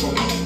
I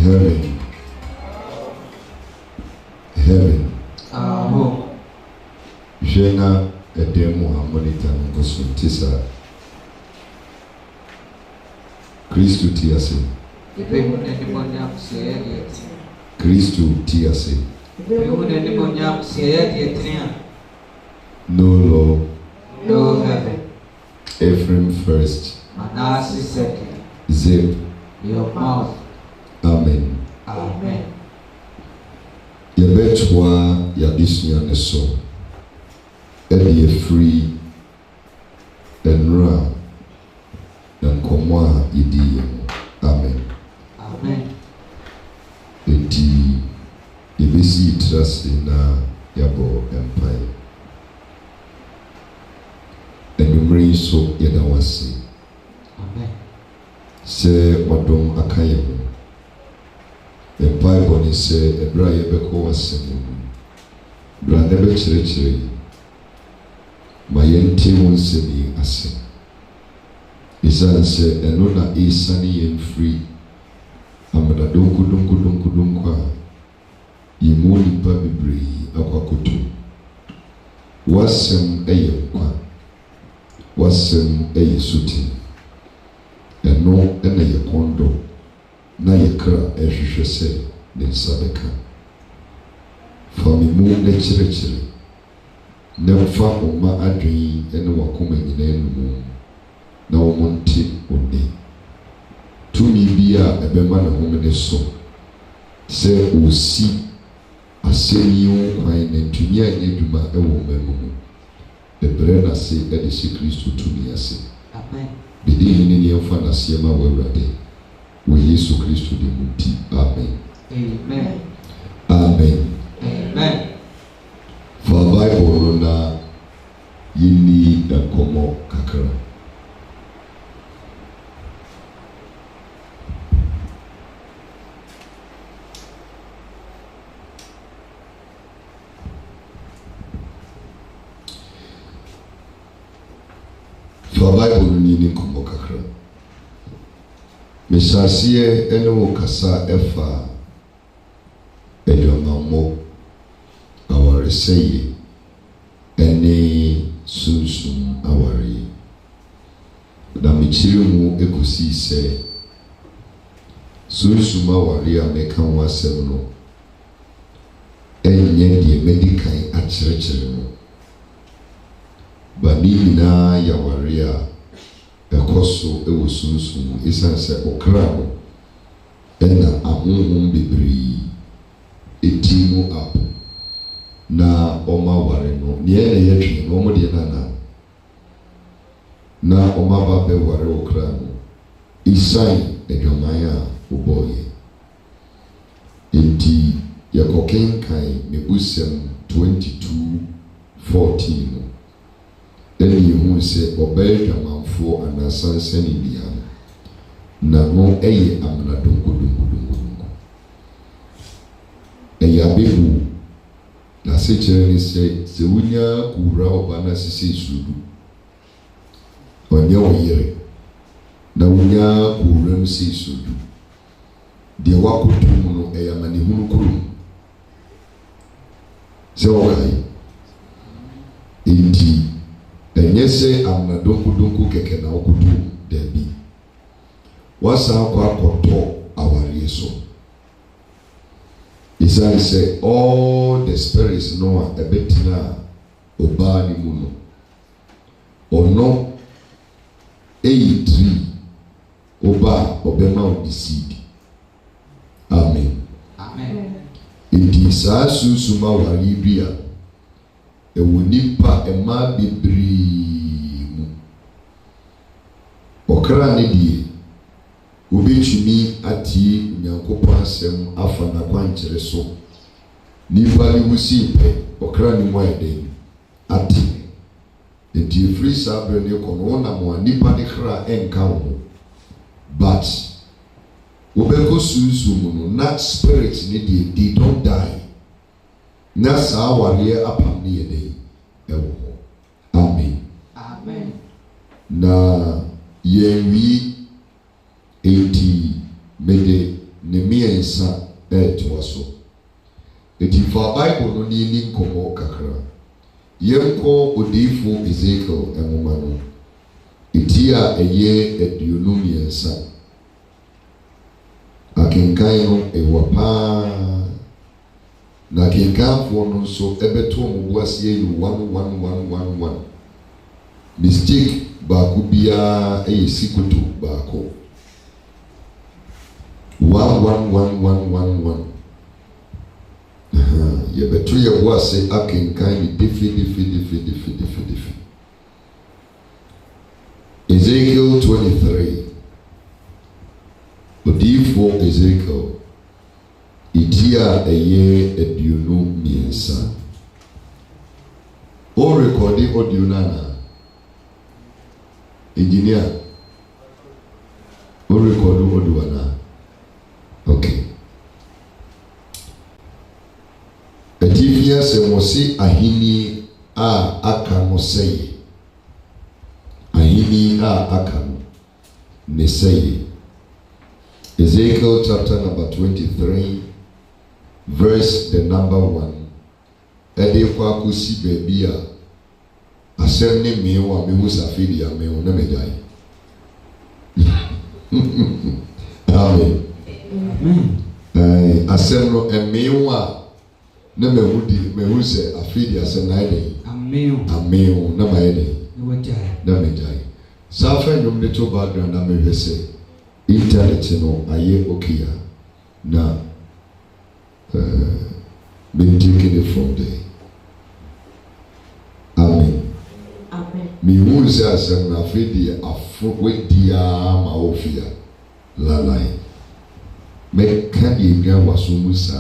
Heaven. Heaven. Jena edemu harmonita ngosuntisa. Kristo tiase. Kristo tiase. No law. No heaven. Ephraim first. Manasseh second. Zip. Your mouth. Amen. Amen. Yebetwa yadisnya neso. Edi free enra na nkomwa yidi. Amen. Amen. Eti yebesi trust na yabo empire. Enumri so yeda wasi. Amen. Se wadom akayemo. Empire boni se ebra yebeko wasemu. Bra nebe chire ma yente wonseni ase. Isa se eno na isani yen free. Amada donku yimu nipa bebre akwakoto. Wasem eye kwa. Wasem eye suti. Eno ena ye kondo na ye kra ehwehwe se ne nsabeka. Famimu ne chire ne mfa oma adwen ene wakoma nyina enu na womonte oni. Tumi bia ebema na homene so se osi aseniyo kwan ne tumi anyeduma ewo mamu. Ebre na se ede se Kristo tumi ase. Amen. Bidi hini ni mfa na siema wawrade. Wo Yesu Kristo di muti. Amen. Amen. Amen. Amen. For Bible na yini enkomo kakra. For Bible ni enkomo kakra. Mesasiye eno kasa efa edwamamo awareseye ene sunsum aware. Na michiri mu ekosi se sunsum aware a meka wasem no enye die medical akyerɛkyerɛ no. Bani na yaware a ekoso ewo sunsum isan se okra no ena ahonhom bebree etimu up na oma ware no ne na yetwe no mo de na oma ba be ware okra no isan edwaman a oboye enti yakokenkan ne usem 22:14 no eni hu se obey dwamanfo anasansani bia na no eye amna dongo eyabebu na se chere ni se wunya kura oba na sisi sudu onye oyere na wunya kura msi sudu de wakotu no eyamani hunu kuru se ogai indi enyese amna donku keke na okutu debi wasa kwa koto awari so. Isaiah say all the spirits know a betina obani muno ono 83 oba obema odisidi. Amen. Amen. Indi saa susuma wari bia ewo nipa ema bebree mu okra ne die obetumi ati nyankopɔ asɛm afa na kwankyere so nipa ne wusi pe okra ne mu ayɛden ati enti free sabre ne kono na mo nipa ne kra enka ho but obeko susum no na spirit ne they don't die na saa ware apam ne yɛden ewo. Amen. Amen. Na yewi enti mede ne miɛnsa ɛɛtoa so. Eti fa Bible no ni nkɔmmɔ kakra. Yɛnkɔ odiifo Ezekiel nwoma no. Eti a ɛyɛ 23. Akenkan no ɛwɔ paa. Na akenkanfoɔ no nso ɛbɛto wɔn bo ase yɛ 11111. Mistake baako biara ɛyɛ sikoto baako. 11111. Yɛbɛto yɛ bo ase akenkan ni defi. Ezekiel 23. Odiifo Ezekiel. Iti a ɛyɛ 23. O rekɔdi audio nana. Engineer. O rekɔdi audio nana. Okay. Etifia se mosi ahini a aka no sɛye. Ahini a aka no ne sɛye. Ezekiel chapter number 23, verse the number 1. Ɛde kwa kusi baby a asɛm ne mewa me hu safidi a me hu na megyae. Amen. Asɛm no mewa na me hu sɛ afidi asɛm na ɛde. Amen na ma ɛde. Na megyae. Safa nyom ne to background na me hwese. Internet no aye okay na me take it from there. Amen. Me who says na fedi afro wedia ma ofia la line me kan ye gwa waso sa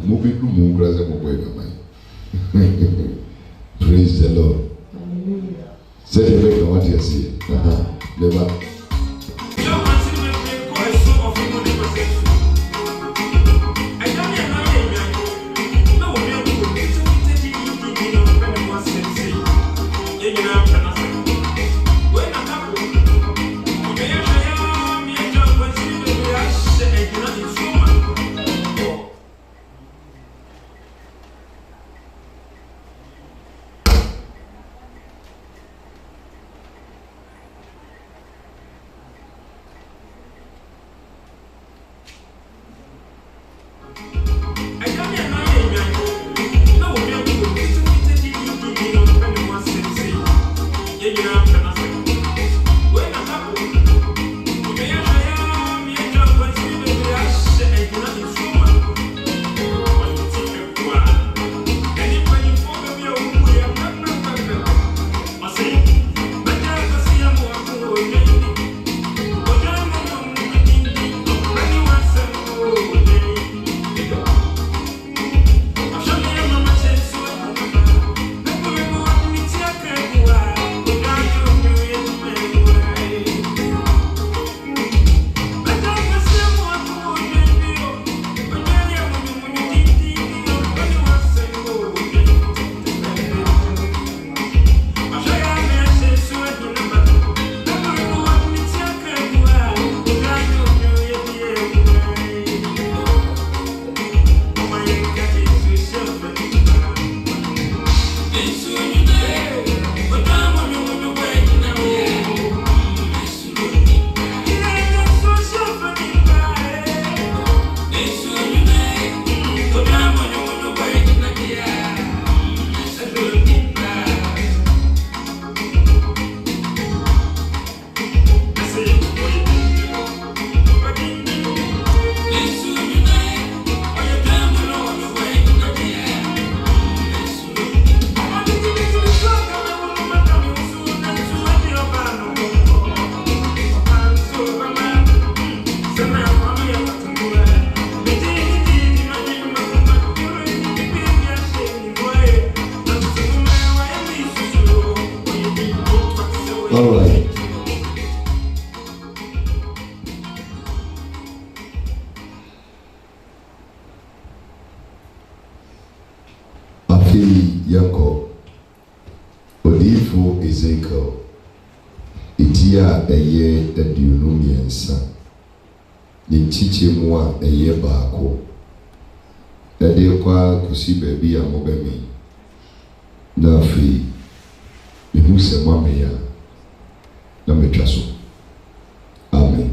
mo be du mo graze mo boy ba. Praise the Lord. Hallelujah. Say the way what you see. Never. All right. Afi yako odiifo Ezekiel itia eye aduonu miensa ne chiche mu a eye baako ede kwa kusi baabi a mobemi na afi ehu se mame ya na metwa so. Amen.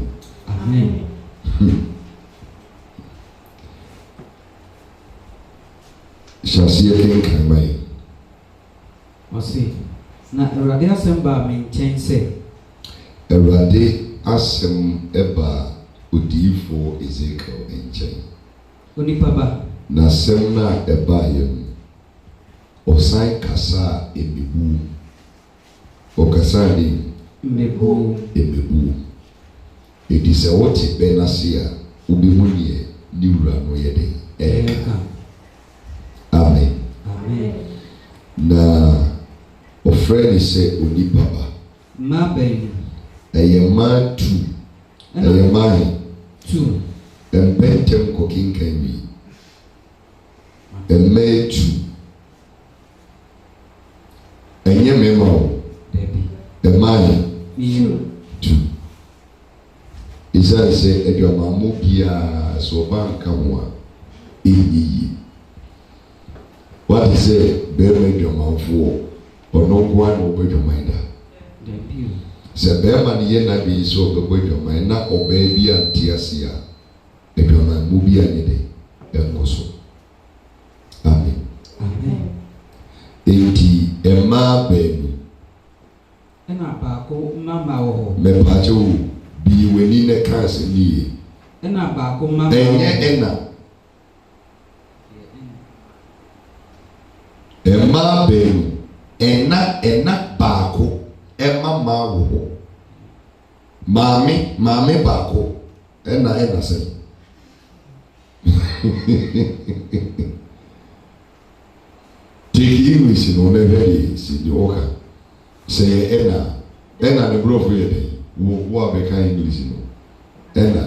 Amen. Shasiye kenkan mai Osi na Awurade asɛm ba me nkyɛn sɛ Awurade asɛm eba odiyifo Ezekiel nkyɛn. onipa ba Na asɛm na eba yɛm osan kasa emebu okasa ni mmebu emebu edi sɛ wote bɛn ase a wobɛmu nie ne wura no yɛ de ɛka. Amen. Amen. Na ofrɛ ne sɛ onipa ba Ma bɛn ɛyɛ ma tu ɛyɛ ma tu ɛmpɛntɛm kɔkenkan wi ɛmɛ tu ɛnyɛ mɛma o Debi ɛma miu tu ɛsiane sɛ aduamammɔ biara sɛ ɔba nka ho a ɛyiyi wate sɛ bɛrima aduamanfoɔ ɔno nko a na ɔbɛdwaman da. Debi Sɛ bɛrima no yɛ na bi sɛ ɔbɛbɔ adwaman na ɔbaa bi a nte ase a adwamanmmɔ bi a ne de ɛnkɔ so. Amen. Amen. Enti ɛmaa baanu Ɛna baako mama wɔ hɔ. mɛpakyɛ wo bii w'ani na ka asɛm yie. Ɛna baako mama Ɛnyɛ ɛna ɛmaa baanu ɛna baako ɛma maa wɔ hɔ. Maame baako ɛna sɛ take English no na very si the oka say ɛna ne brofo yɛ dɛ wo abɛka English no ɛna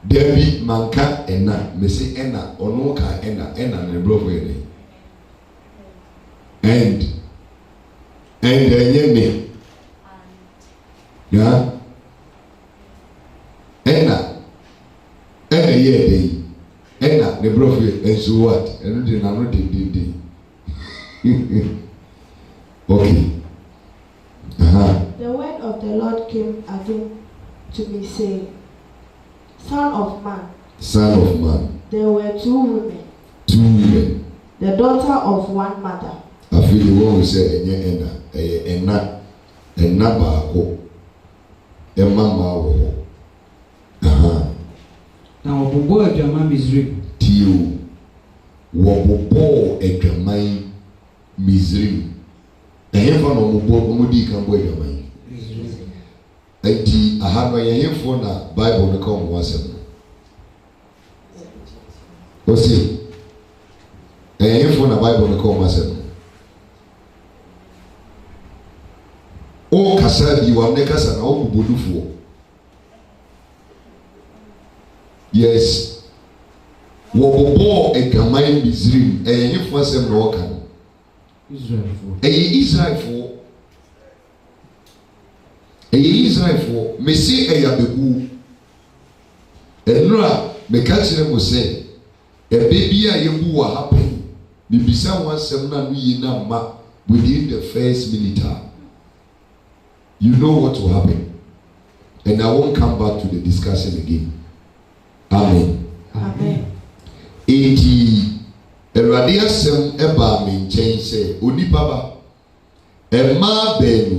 Debi manka ɛna mesi ɛna ɔno ka ɛna ne brofo yɛ dɛ and ɛnyɛ me ya ɛna yɛ dɛ ɛna ne brofo yɛ ɛnso what ɛno de na no de okay. The word of the Lord came again to me, saying, Son of man, there were two women, the daughter of one mother. I feel the one who said, ɛna baako ɛma wɔ. Na wɔbobɔ adwama Misraim. Tio wɔbobɔ adwaman Misraim. Ɛhɛfa na ɔmo di kan bɔ adwaman. Enti aha no yɛhɛfo na Bible no ka ɔmo asɛm no. Osi ɛhɛfo na Bible no ka ɔmo asɛm no. O kasa bi wa ne kasa na o bubodufoɔ. Yes. Wɔbobɔ adwaman Misraim. Ɛhɛfo asɛm na ɔka no. Israelfoɔ mesi ɛyabebu ɛnura meka kyerɛ mo sɛ ɛbɛ bi a yɛbu wɔ ha pɛn bibisa ho asɛm na no yi na ma within the first minute you know what will happen and I won't come back to the discussion again. Amen. Amen. Eti Awurade asɛm ɛbaa me nkyɛn sɛ onipa ba ɛmaa baanu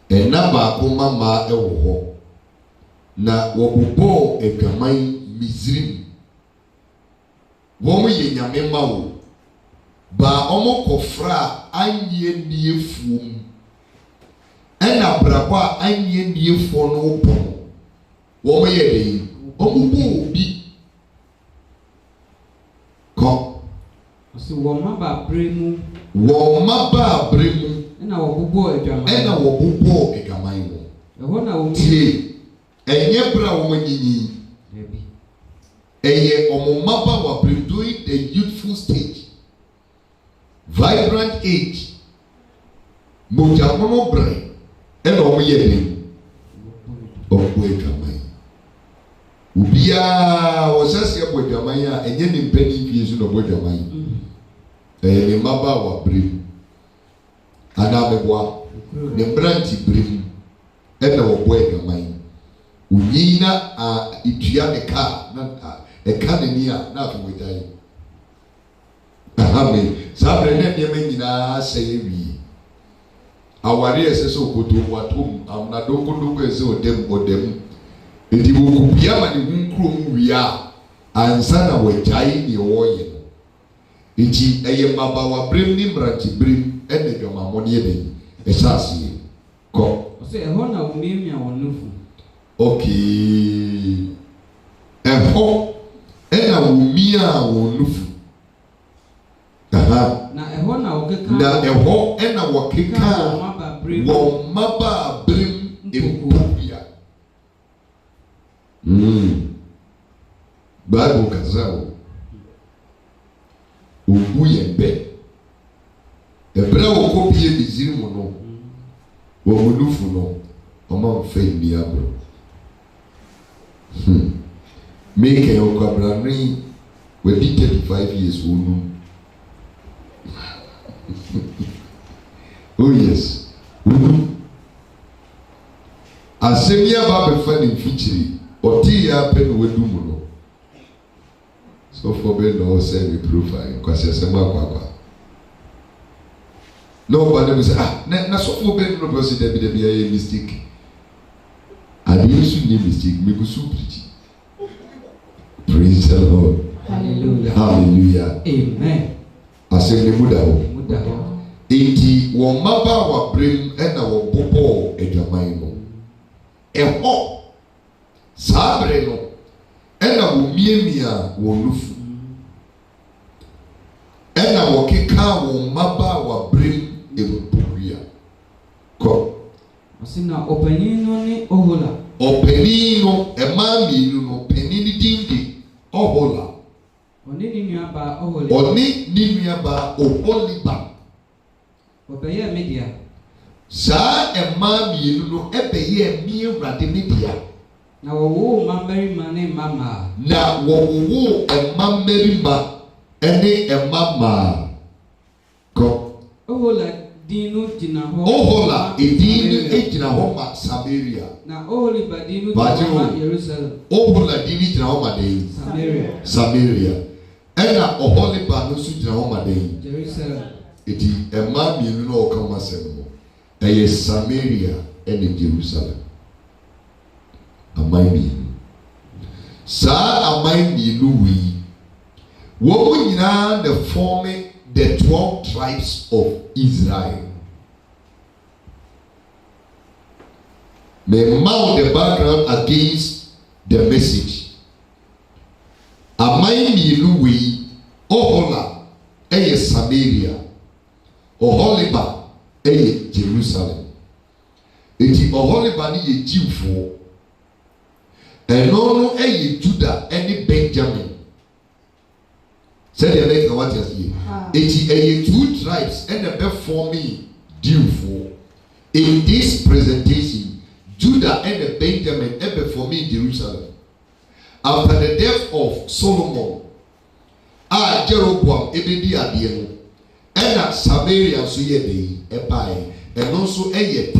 ɛna baako mama ɛwɔ hɔ na wɔbobɔ adwaman Misraim wɔn yɛ nyame ma wo ba wɔn kɔfra anyɛ niefuom ɛna brabɔ a anyɛ niefoɔ no bɔ wɔn yɛ dɛ wɔn bɔ obi. Ɔsi wɔn maba abere mu. Ɛna wɔbobɔ adwaman wɔ. Ɛhɔ na wɔn tie ɛnyɛ bra wɔn anyinyi. Ɛyɛ wɔn maba wɔ abere during the youthful stage, vibrant age, mogyamono brɛ ɛna wɔn yɛ dɛ ɛbɔ adwaman obiara wɔsɛsɛ ɛbɔ adwaman a ɛnyɛ ne mpani fie so na ɛbɔ adwaman ɛyɛ ne mmabaawa bere anaa meboa ne mmeranti bere mu ɛna wɔbɔ adwaman onyi na itua ne kaa na ɛka n'ani a na afɔ wɔgyae amen saa bere ne nneɛma nyinaa sɛ ewie awari ɛsɛ sɛ okoto watom amnadonkodonko ɛsɛ ɔdɛm eti wokupia ma ne ho kurom wia ansa na wɔgyae ne wɔyɛ no eti ɛyɛ mmabaawa berem ne mmerante berem ɛna dwamamɔ ne yɛbɛyi ɛhyɛ aseɛ kɔ ɔsɛ ɛhɔ na wɔmiamia wɔn nufu okay ɛhɔ ɛna wɔmia wɔn nufu na ɛhɔ na wɔkeka na ɛhɔ ɛna wɔkeka wɔn mmabaa berem mpokua Bible kasa o obu yɛn bɛ ɛbrɛ wɔ kɔ bie biziri mu no wɔn nufu no ɔmo nfa nni aboro meka yɛ ɔkɔ abrane wɔdi 35 years wɔn nu oh yes asɛm yi aba bɛfa ne mfikyiri ɔte yɛ apɛ na wadu mu no sɔfo bɛ na ɔsɛ ne profile kwasɛ sɛm akɔ na ɔba ne mu sɛ na sɔfo bɛ no bɛ sɛ dabi ayɛ mistake adeɛ nso nyɛ mistake megu so pirikyi praise the Lord hallelujah amen asɛm ne mu da hɔ enti wɔn mmabaawa berem ɛna wɔbobɔɔ adwaman no ɛhɔ saa bere no ɛna wɔmiamia wɔn nufu ɛna wɔkeka wɔn mmabaawa berem mpokua kɔ ɔsi na ɔpanin no ne Ohola ɔpanin no ɛmaa mmienu no panin ne din de Ohola ɔne ne nuabaa Oholiba ɔbɛyɛ media saa ɛmaa mmienu no ɛbɛyɛ mmea Awurade media na wɔwoo mmarima ne mmamaa na wɔwoo mmarima ne mmamaa kɔ Ohola din no gyina hɔ Ohola edin no gyina hɔ ma Samaria na Oholiba din no gyina hɔ ma Jerusalem Ohola din no gyina hɔ ma den Samaria ɛna Oholiba no nso gyina hɔ ma den Jerusalem eti mmaa mmienu na ɔka ma sɛm no ɛyɛ Samaria ɛne Jerusalem aman mmienu saa aman mmienu wei wɔn nyinaa na forming the 12 tribes of Israel. May mount the background against the message. Aman mmienu wei Ohola ɛyɛ Samaria Oholiba ɛyɛ Jerusalem. Eti Oholiba ni yɛ Jewfoɔ ɛno no ɛyɛ Judah ɛne Benjamin sɛdeɛ ɛbɛka wate aseɛ eti ɛyɛ 2 tribes ɛna bɛforming Jewfoɔ in this presentation Judah ɛna Benjamin ɛbɛforming Jerusalem after the death of Solomon a Jeroboam ɛbɛdi adeɛ no ɛna Samaria nso yɛ de ɛbaeɛ ɛno nso ɛyɛ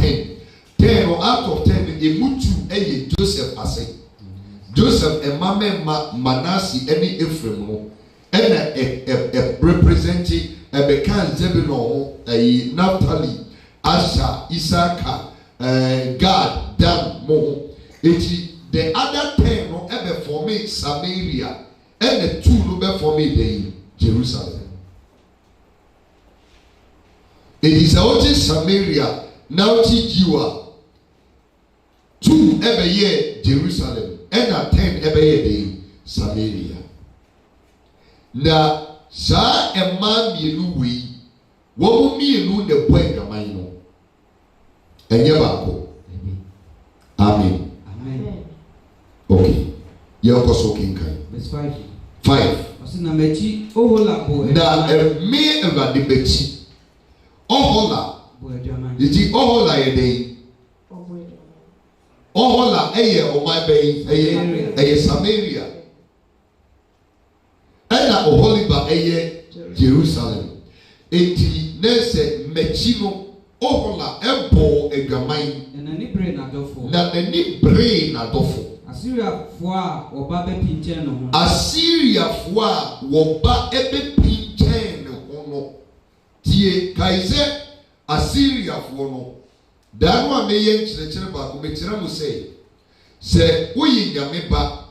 10 no out of 10 emu 2 ɛyɛ Joseph ase Joseph ɛmamɛma Manasseh ɛne Ephraim no ɛna representi ɛbɛka Zebulon ho ɛyi Naphtali Asher Isaka Gad Dan mo ho eti the other 10 no ɛbɛforme Samaria ɛna 2 no bɛforme den Jerusalem eti sɛ ɔte Samaria na ɔte Jiwa 2 ɛbɛyɛ Jerusalem ɛna 10 ɛbɛyɛ den Samaria na saa mmaa mmienu wei wɔn mmienu na bɔ adwaman no ɛnyɛ baako amen okay yɛnkɔ so kenkan verse 5 ɔsi na m'akyi Ohola bɔ na ɛmɛ Awurade m'akyi Ohola bɔ adwaman eti Ohola yɛ den Ohola eye oman bɛyi eye Samaria ɛna Oholiba eye Jerusalem. Enti nese mechi no Ohola ɛbɔ adwaman na n'ani bere n'adɔfo. Assyriafoɔ a wɔba bɛpinkyɛn ne ho. Assyriafoɔ a wɔba ɛbɛpinkyɛn ne ho no. Tie kaise Assyriafoɔ no. Da no a meyɛ nkyerɛkyerɛ baako mekyerɛ mo sɛ woyi nyame ba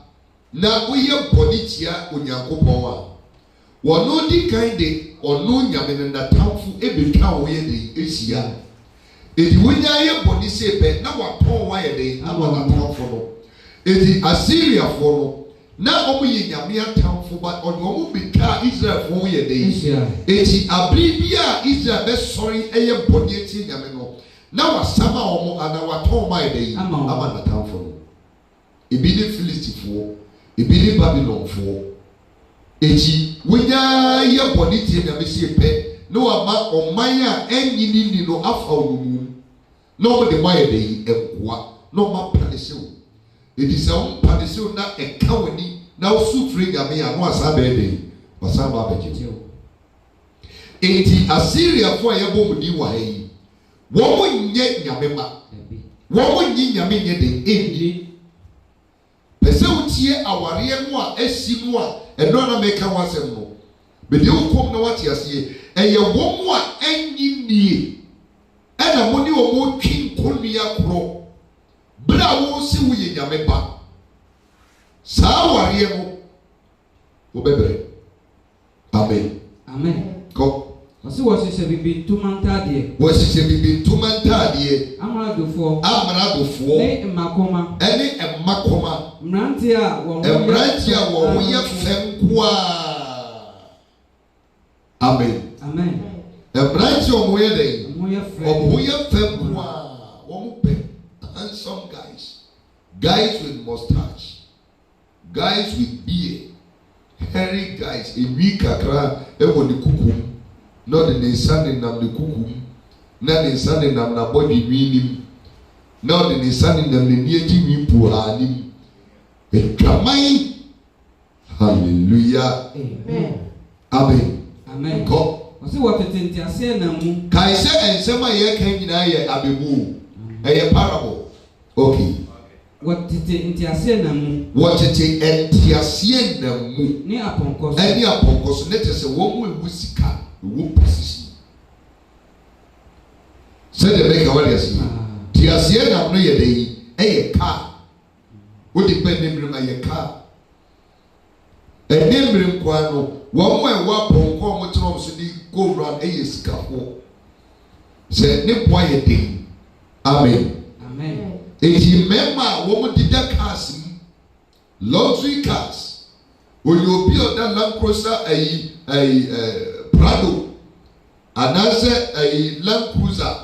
na woyɛ bɔne tia Onyankopɔn a wɔno di kan de ɔno nyame no natamfo ɛbɛtwa wo yɛ de ɛhyia. Edi wonya yɛ bɔne sɛ pɛ na wapɔn wayɛ de ama natamfo no. Edi Assyriafoɔ no na ɔmo yɛ nyame atamfo ba ɔde ɔmo betwa Israelfoɔ yɛ de. Eti abere bi a Israel bɛsɔre ɛyɛ bɔne tia nyame no na wasama ɔmo ana watɔn ma yɛ de ama natamfo no. Ebi ne Filistifoɔ, ebi ne Babylonfoɔ. Eti wonya yɛ bɔne tia nyame sɛ pɛ na wama ɔman a ɛnyini ni no afa ɔmo na ɔmo de ma yɛ de ɛkoa na ɔmo apanisew. Edi sɛ ɔmo panisew na ɛka w'ani na wosu firi nyame a no asa bɛyɛ de wasan ba abɛgye. Eti Assyriafoɔ a yɛbɔ mu di wɔ ha yi wɔn nyɛ nyame ma wɔn nyi nyame nyɛ de ɛnyi. Pɛsɛ wotie awareɛ no a esi no a ɛno na meka ho asɛm no bɛde wokom na wate aseɛ ɛyɛ wɔn mu a ɛnyi nie ɛna mo ne wɔn twi nkonnua korɔ bere a wɔsi wo yɛ nyame ba saa awareɛ no wɔbɛbrɛ. Amen. Kɔ. Ɔsi wɔhyehyɛ bibi ntoma ntaadeɛ. Wɔhyehyɛ bibi ntoma ntaadeɛ. Amradofoɔ. Ne mmakoma. Ɛne mmakoma. Mmeranteɛ a wɔn ho yɛ fɛ nkoa. Amen. Mmeranteɛ a wɔn yɛ dɛ. Wɔn ho yɛ fɛ nkoa. Wɔn pɛ handsome guys with mustache, guys with beard, hairy guys. Ewi kakra ɛwɔ ne kukum. Na de ne nsa ne nam ne kukum na ne nsa ne nam na body winim na de ne nsa ne nam ne nieti wimpu anim etwaman. Hallelujah. Amen. Go. Ɔsi wɔtete ntiaseɛ na mu. Kai sɛ nsɛm a yɛka nyinaa yɛ abebu ɛyɛ parable. Okay. Wɔtete ntiaseɛ na mu. Wɔtete ntiaseɛ na mu. Ne apɔnkɔ so. Ɛne apɔnkɔ so ne te sɛ wɔn mu ewu sika. Wo position said the make away yes the asia na no ye dey e car wo depend nemrem aye car nemrem kwa no wo mo e wa ponko mo trom so di go round e sika ho se ne boy ye dey. Amen. Eti mema wo mo di da cars luxury cars when you be on that Land Cruiser Prado, another a Land Cruiser,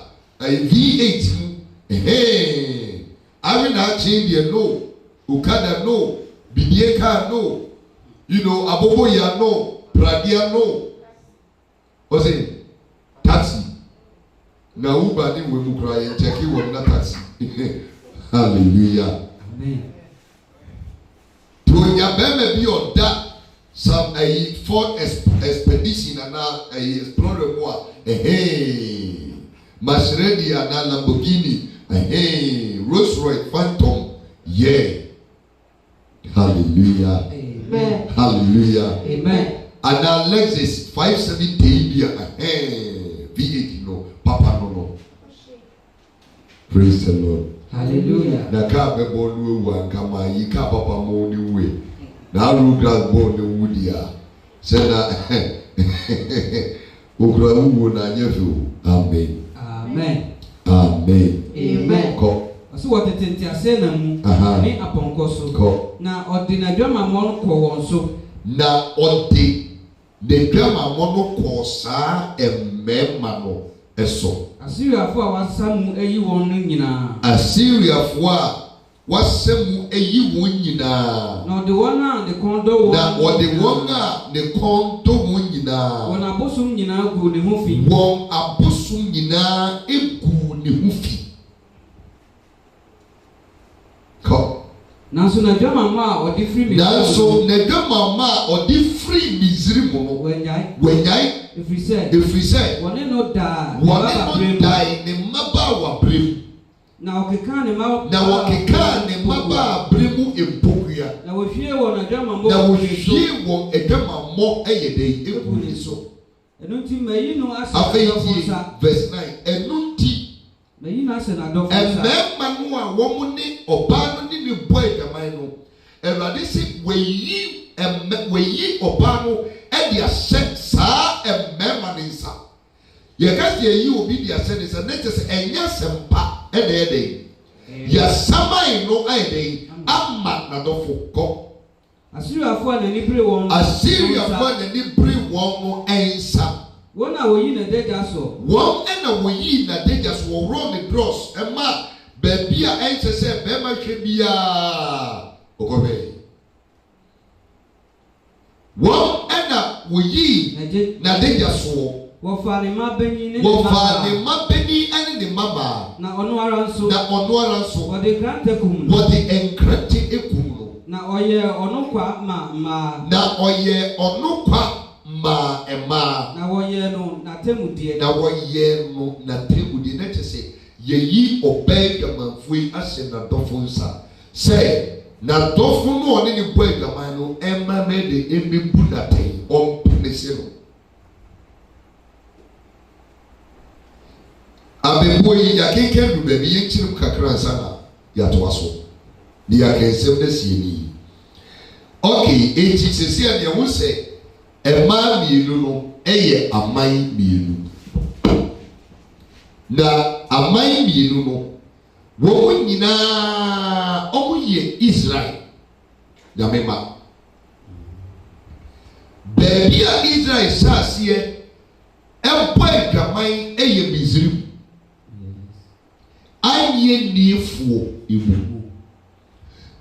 a V8. Hey, I will not change the no, Okada no, Bidieka no, you know, Aboboya no, Pradia no. What's it? Taxi. Now, Uber didn't we cry and Jackie was not taxi. Hallelujah. Amen. To your baby be on that. Some a Ford expedition and a explorer more. Hey, Maserati and a Lamborghini. Hey, Rolls Royce Phantom. Yeah. Hallelujah. Amen. Hallelujah. Amen. And a Lexus 570. Hey, V8 no, Papa no. Praise the Lord. Hallelujah. Na ka be bonu ewu kama yi ka papa mo ni we. Na ru grass ball ni wudia. Se na okura wu na nyefu. Amen. Ko. Aso wotete ntiase na mu ne apɔnkɔ so. Ko. Na ɔde na dwama mo kɔ wɔn so. Na ɔde de dwama mo kɔ saa emmema no eso. Assyriafoɔ a wasamu eyi wɔn no nyinaa. Assyriafoɔ a wasamu eyi wɔn nyinaa. Na ɔde wɔn a ne kɔn dɔ wɔn. Na ɔde wɔn a ne kɔn dɔ wɔn nyinaa. Wɔn abosom nyinaa gu ne ho fi. Wɔn abosom nyinaa egu ne ho fi. Nanso na dwama ma o di free me. Nanso na dwama ma o di free Misri mo no. Wenyai. If we say. Wone no da. Ne maba wa brem. Na okeka ne ma. Na okeka ne maba bremu empokuya. Na wo hwie wo na dwama mo. Na wo hwie wo edwama mo eyede ekuni so. Enu nti mayi no ase. Verse 9. Enu nti mayi no ase na dofo sa. Emema no a wo mu ni oba no ni ne boy dwaman no. Ewrade se weyi oba no e dia set saa emema ne nsa. Ye ka se yi obi dia set ne nsa ne se enya sempa e de ede. Ya samai no ede amma na dofo ko. Assyria for na ni bre won. Assyria for na ni bre won no ensa. Wona wo yi na deja so. Won na wo yi na deja so wo ro me dross e ma baby a ense se be ma hwe bia. Okobe. Won na wo yi na deja so. Wo fa ne ma beni ne wo fa ne ma beni ane ne mama. Na ono ara nso. Wo de grante kum. Wo de enkrate ekum no. Na oye ono kwa ma. Na oye ono kwa ma ema. Na oye no na temudie. Na oye no na temudie na tese yeyi obey gamanfui ase na dofo nsa. Say na dofo no one ni boy gaman no ema me de embu na tai on punese no. Abembo yi ya kenken du baby yenchirim kakra sana ya to aso. Ni ya kensem na sieni. Okay, enti sesi a ne ho se ema mienu no eye aman mienu. Na aman mienu no wo nyina omuye Israel. Ya mema. Baby a Israel sasie empo adwaman eye Misri. Anye niefuo imu.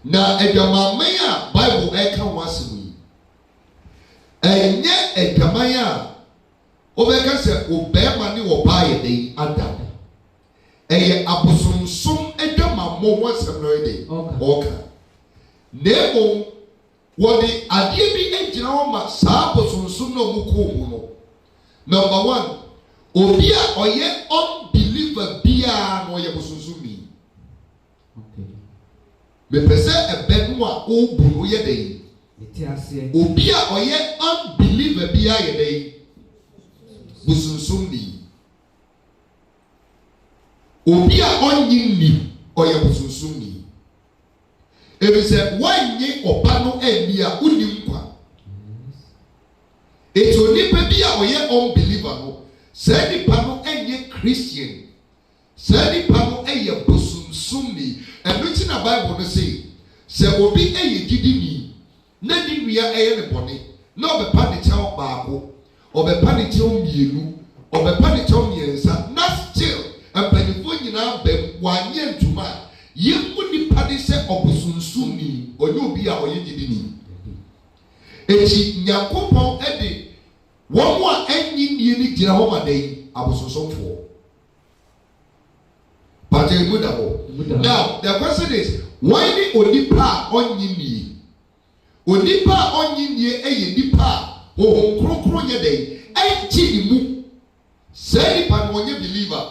Na adwaman a Bible eka wasem yi. Enye adwaman a obeka se obema ne oba ye den ada. Eye abosomsom adwaman mo wasem no ye oka. Nemo wodi ade bi engyina ho ma saa abosomsom no mu ko mu no. Number 1, obi a oye unbeliever bia no ye abosomsom mi. Me pese ebe no a obu no ye den. Obi a oye unbeliever bia ye den. Busumsum ni. Obi a onyi ni oye busumsum ni. Ebi se wanyi oba no eni a uni nkwa. Eto nipa bia oye unbeliever no, se nipa no enye Christian. Se nipa no eye busumsum ni. Everything the Bible no say, obi eye gidini, na di nua eye ne bone, na obepa ne chawo baako, obepa ne chawo mienu, obepa ne chawo miensa, na still empanifo nyina bem wanye ntuma, yemu nipa de se obusunsun ni, onye obi a oye gidini. Eti Nyankopon ede wo a enyi nie ni gira ho madan abosusonfo. But now the question is, why the onipa onyini? Onipa onyini eye nipa o kronkro nye den enchi mu. Say nipa no nye believer.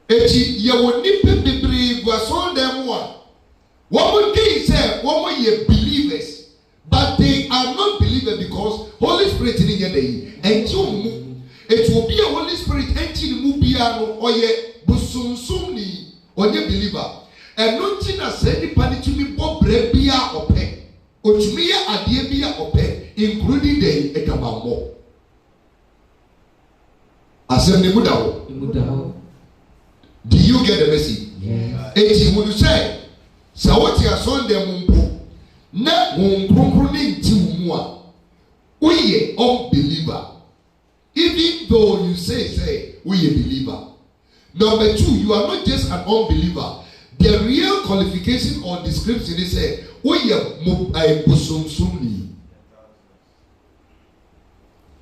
Echi ye wonipa bebre gwaso dem wa. What they say, what ye believers, but they are not believers because Holy Spirit in your day and you. It will be a Holy Spirit entering Mubiano or ye Busunsumni or ye believer. And not in a sending panic to me, Bob Brebia or Pay, or to me a Diabia or Pay, including the Ekamamo. Assembly Mudao. Do you get the message? Yes. It would say, so what you are son de Mumpo, not Mumpunin to moi. We unbeliever. Even though you say we a believer. Number 2, you are not just an unbeliever. The real qualification or description is say we a busumsumni.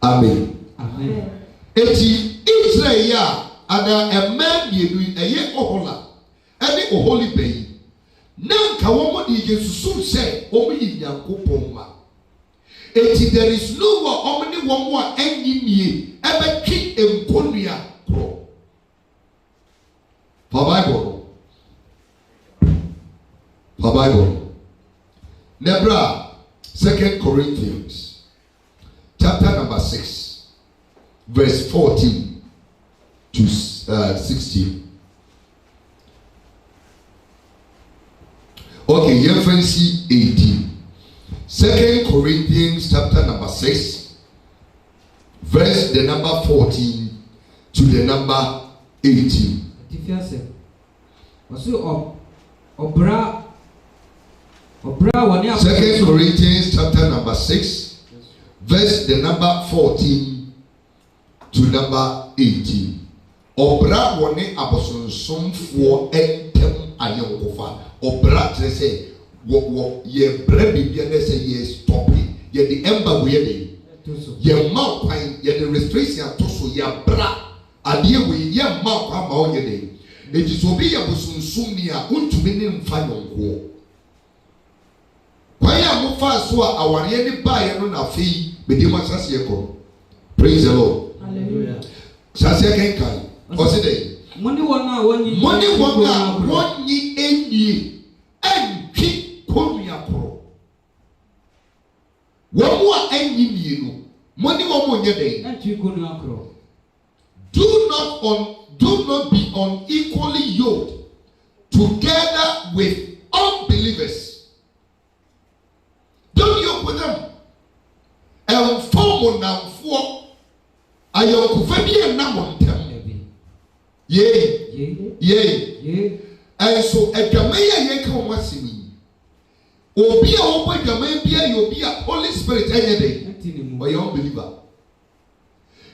Amen. Amen. Eti Israel and a man ye a ye ohola. Any holy bay. nanka womo di Yesusu say omi Nyankopon ma eti there is no one omni womo a enyimie ebetwi enkonua kro for Bible Nebra 2 Corinthians chapter number 6 verse 14 to 16. Okay, reference 18. 2 Corinthians chapter number 6 verse the number 14 to the number 18. Second Corinthians chapter number 6 verse the number 14 to number 18. Obra wone abosonsomfo entem ayenkofa. Obra tire say wo ye bra bibia na say ye stop ye the ember we ye ye ma kwan ye the restriction to so ya bra ade we ye ma kwa ma onye dey. Eti so bi ye bosonsum ni a untumi ne mfa yonko. Why am I fast so aware ni ba ye no na fei be di masase ye ko. Praise the Lord. Hallelujah. Sase kan what's it? Money one wonyi enyi entwi konua kro. Womo enyi mienu. Money womo nye dey. Entwi konua kro. Do not be unequally yoked together with unbelievers. Don't yoke with them. And form on for ayokufebi na montem. Yay. And so adwamaya ye ka wo asemi. Obi a wo adwamaya bia ye obi a Holy Spirit enye dey. Or you unbeliever.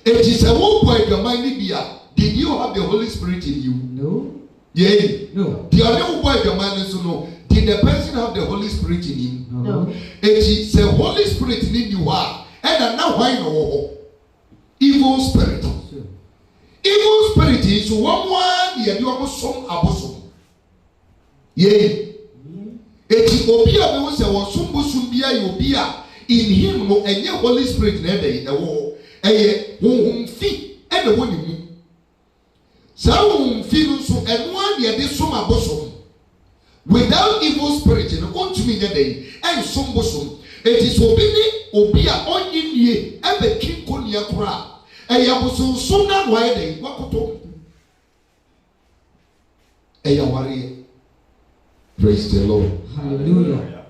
It is a wo adwamaya ni bia. Did you have the Holy Spirit in you? No. Yeah. No. The other wo adwamaya so no. Did the person have the Holy Spirit in him? No. It is the Holy Spirit in you are. And now why no evil spirit. Sure. Evil spirit is one ye do abosom abosom. Ye. Eti obi a be say wosum bosum bia ye obi a in him no enye Holy Spirit na dey ewo eye honhom fi e de woni mu. Sa honhom fi no so eno an ye de som abosom. Without evil spirit no ontumi nye dey en som bosom. Eti so obi a onyi nie e be kinkonia kora. Eya bosonsom na no aye dey wakoto. Eya ware. Praise the Lord. Hallelujah.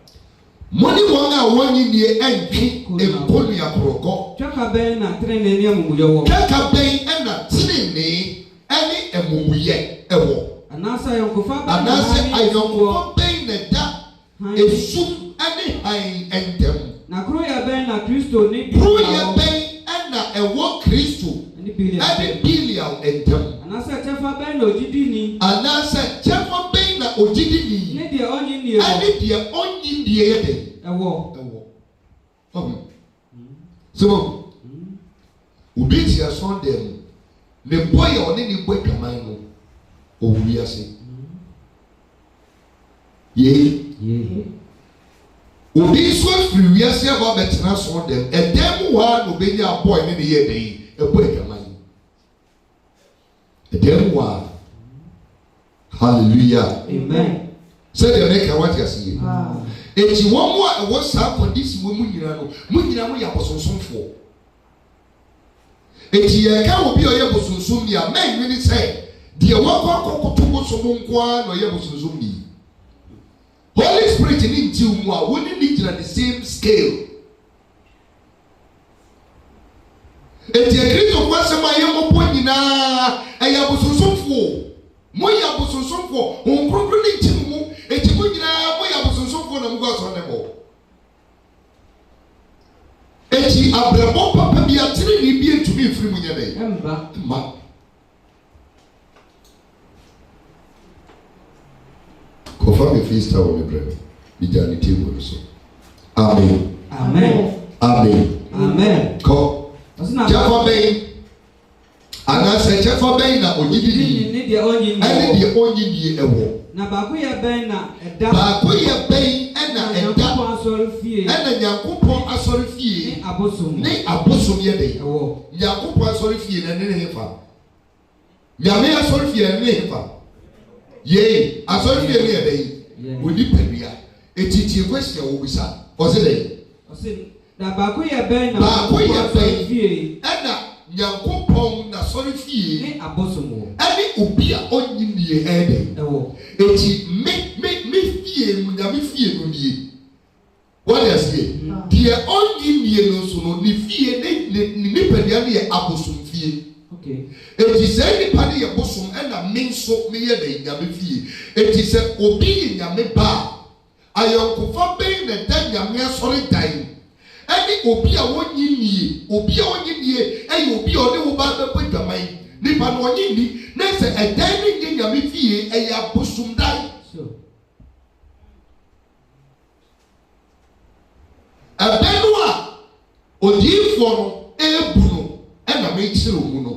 Money wanga wonyi nie entwi emponia koroko. Twaka ben na trene ne amumuye wo. Twaka ben na trene ene emumuye ewo. Anasa yonkofa ben na da esum ene han entem. Na kro ya ben na Kristo ni bi. Kro ya ben na ewo Kristo. Ene Bilial entem. Anasa chefa ben na ogidi ni. Anasa chefa ben na ogidi ni. Ne dia onyi ni ewo. Ene dia onyi die ye de. Ewo. So obi ti ason dem ne boy oni ni boy kaman no owu ase. Ye. Obi so free we ase about betena so dem edem wa no be nya boy ne ye dey e boy kaman. Edem wa. Hallelujah. Amen. Say the make what you see. Eti one more was sa condition mu nyina no ya bosonsomfo. Eti ye ka obi oye bosonsom ni a men wi ni say de wakọ to bosom nko a no ye bosonsom ni. Holy Spirit ni nti mu a woni ni gina the same scale. Eti Kristo kwasema ye mopo nyina eya bosonsomfo. Mo ya bosonsomfo onkronkro ni nti mu eti mo nyina mo ya bosonsomfo na mo go so nebo. Eti abrabo papa bi atire ni bi entumi mfiri mu nya dey. Ma. Kofa me feast our brother. Bi jani table so. Amen. Ko. Jacob Bay. Ana se Jacob Bay na ogidi ni. ɛne deɛ ɔnyi nie ɛwɔ. Na baako yɛ bɛn na ɛda. Baako yɛ bɛn ɛna ɛda. Nyankopɔn asɔre fie. Ɛna Nyankopɔn asɔre fie. Ne abosom. Ne abosom yɛ de. Ɛwɔ. Nyankopɔn asɔre fie na ne hefa. Nyame asɔre fie na ne hefa. Yee asɔre fie ne yɛ de. Odi pɛdua. Etiti question wo bisa. Ɔse de. Ɔse na baako yɛ bɛn na. Baako yɛ bɛn fie. Ɛna Nyankopɔn na asɔre fie. Ne abosom wɔ. Ɛne obi a ɔnyi nie ɛde. Ɛwɔ. Eti me fie mu Nyame fie no nie. What is it? Deɛ ɔnyi nie no so no ne fie ne nipadua ne yɛ abosom fie. Okay. Eti sɛ nipa ne yɛ bosom ɛna me nso me yɛ de Nyame fie. Eti sɛ obi yɛ Nyame ba ayɔnkofa bɛyi na da Nyame asɔre dan. Ɛne obi a wɔnyi nie ɛyɛ obi a ɔde wo ba bɛbɔ dwaman. Nipa no ɔnyi ni na sɛ ɛdan ne nye Nyame fie ɛyɛ abosom dan. Ɛbɛn no a odiifoɔ no ebu no ɛna mekyerɛ mu no.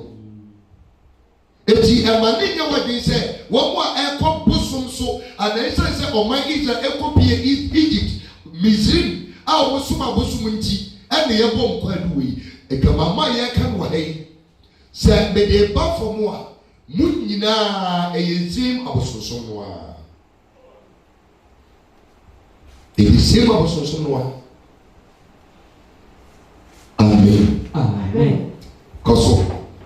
Eti ɛma ne nyɛ wɔde sɛ wɔn a ɛkɔ bosom so anaasɛ sɛ ɔman Israel ɛkɔ pie Egypt Misrim a wɔn som abosom nti ɛna yɛbɔ nkwa aduwa yi. Ɛgamama yɛka no wɔ ha yi sɛ mede ba fam a mu nyinaa ɛyɛ nsɛm abosonsom no a. Ɛyɛ nsɛm abosonsom no a. Amen. Amen. Koso.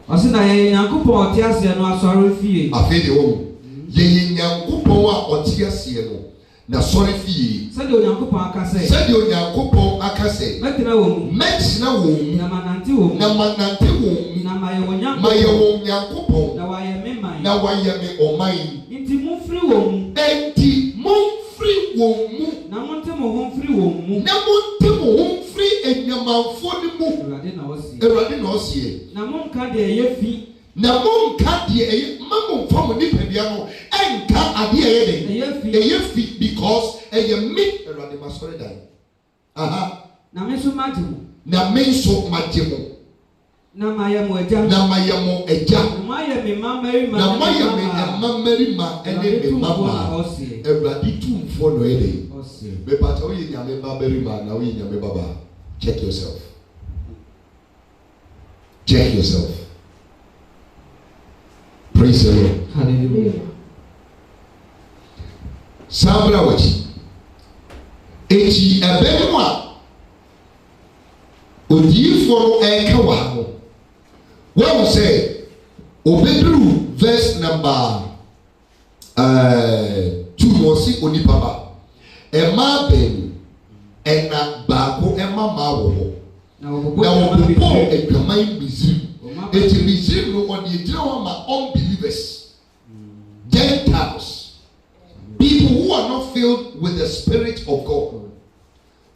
Ɔsi na yɛ Nyankopɔn ɔte aseɛ no asɔre fie. Afei de wɔn. Yɛ Nyankopɔn a ɔte aseɛ no na asɔre fie. Sɛdeɛ Onyankopɔn aka sɛ. Sɛdeɛ Onyankopɔn aka sɛ. Mɛtena wɔn mu. Mɛtena wɔn mu. Na manante wɔn mu. Na manante wɔn mu. Na mayɛ wɔn Nyankopɔn. Mayɛ wɔn Nyankopɔn. Na wayɛ me man. Na wayɛ me ɔman. Nti mumfiri wɔn mu. Enti mumfiri wɔn mu. Na monte mo ho mfiri wɔn mu. Na monte mo ho mfiri enyamanfoɔ ne mu. Awurade na ɔsie. Awurade na ɔsie. Na monka deɛ ɛyɛ fi. Na monka deɛ ɛyɛ mma momfa mo nipadua no ɛnka adeɛ ɛyɛ den. Ɛyɛ fi because ɛyɛ me Awurade ma sɔre dan. Aha. Na me nso magye mo. Na me nso magye mo. Na mayɛ mo agya. Na mayɛ mo agya. Na mayɛ me mmarima. Na mayɛ me mmarima ɛne me mama. Awurade tumfoɔ na ɔyɛ den. Mepata woyɛ Nyame babarima na woyɛ Nyame baba. Check yourself. Check yourself. Praise the Lord. Hallelujah. Sabra wachi. Eti ɛbɛn mu a odiifoɔ no ɛka wɔ ha no. Wɔn sɛ obeduru verse number 2 no ɔsi onipa ba. Ɛmaa bɛn ɛna baako ɛma maa wɔ hɔ. Na wɔbɔ adwaman Misrim. Eti Misrim no ɔde egyina hɔ ma unbelievers, Gentiles, people who are not filled with the Spirit of God.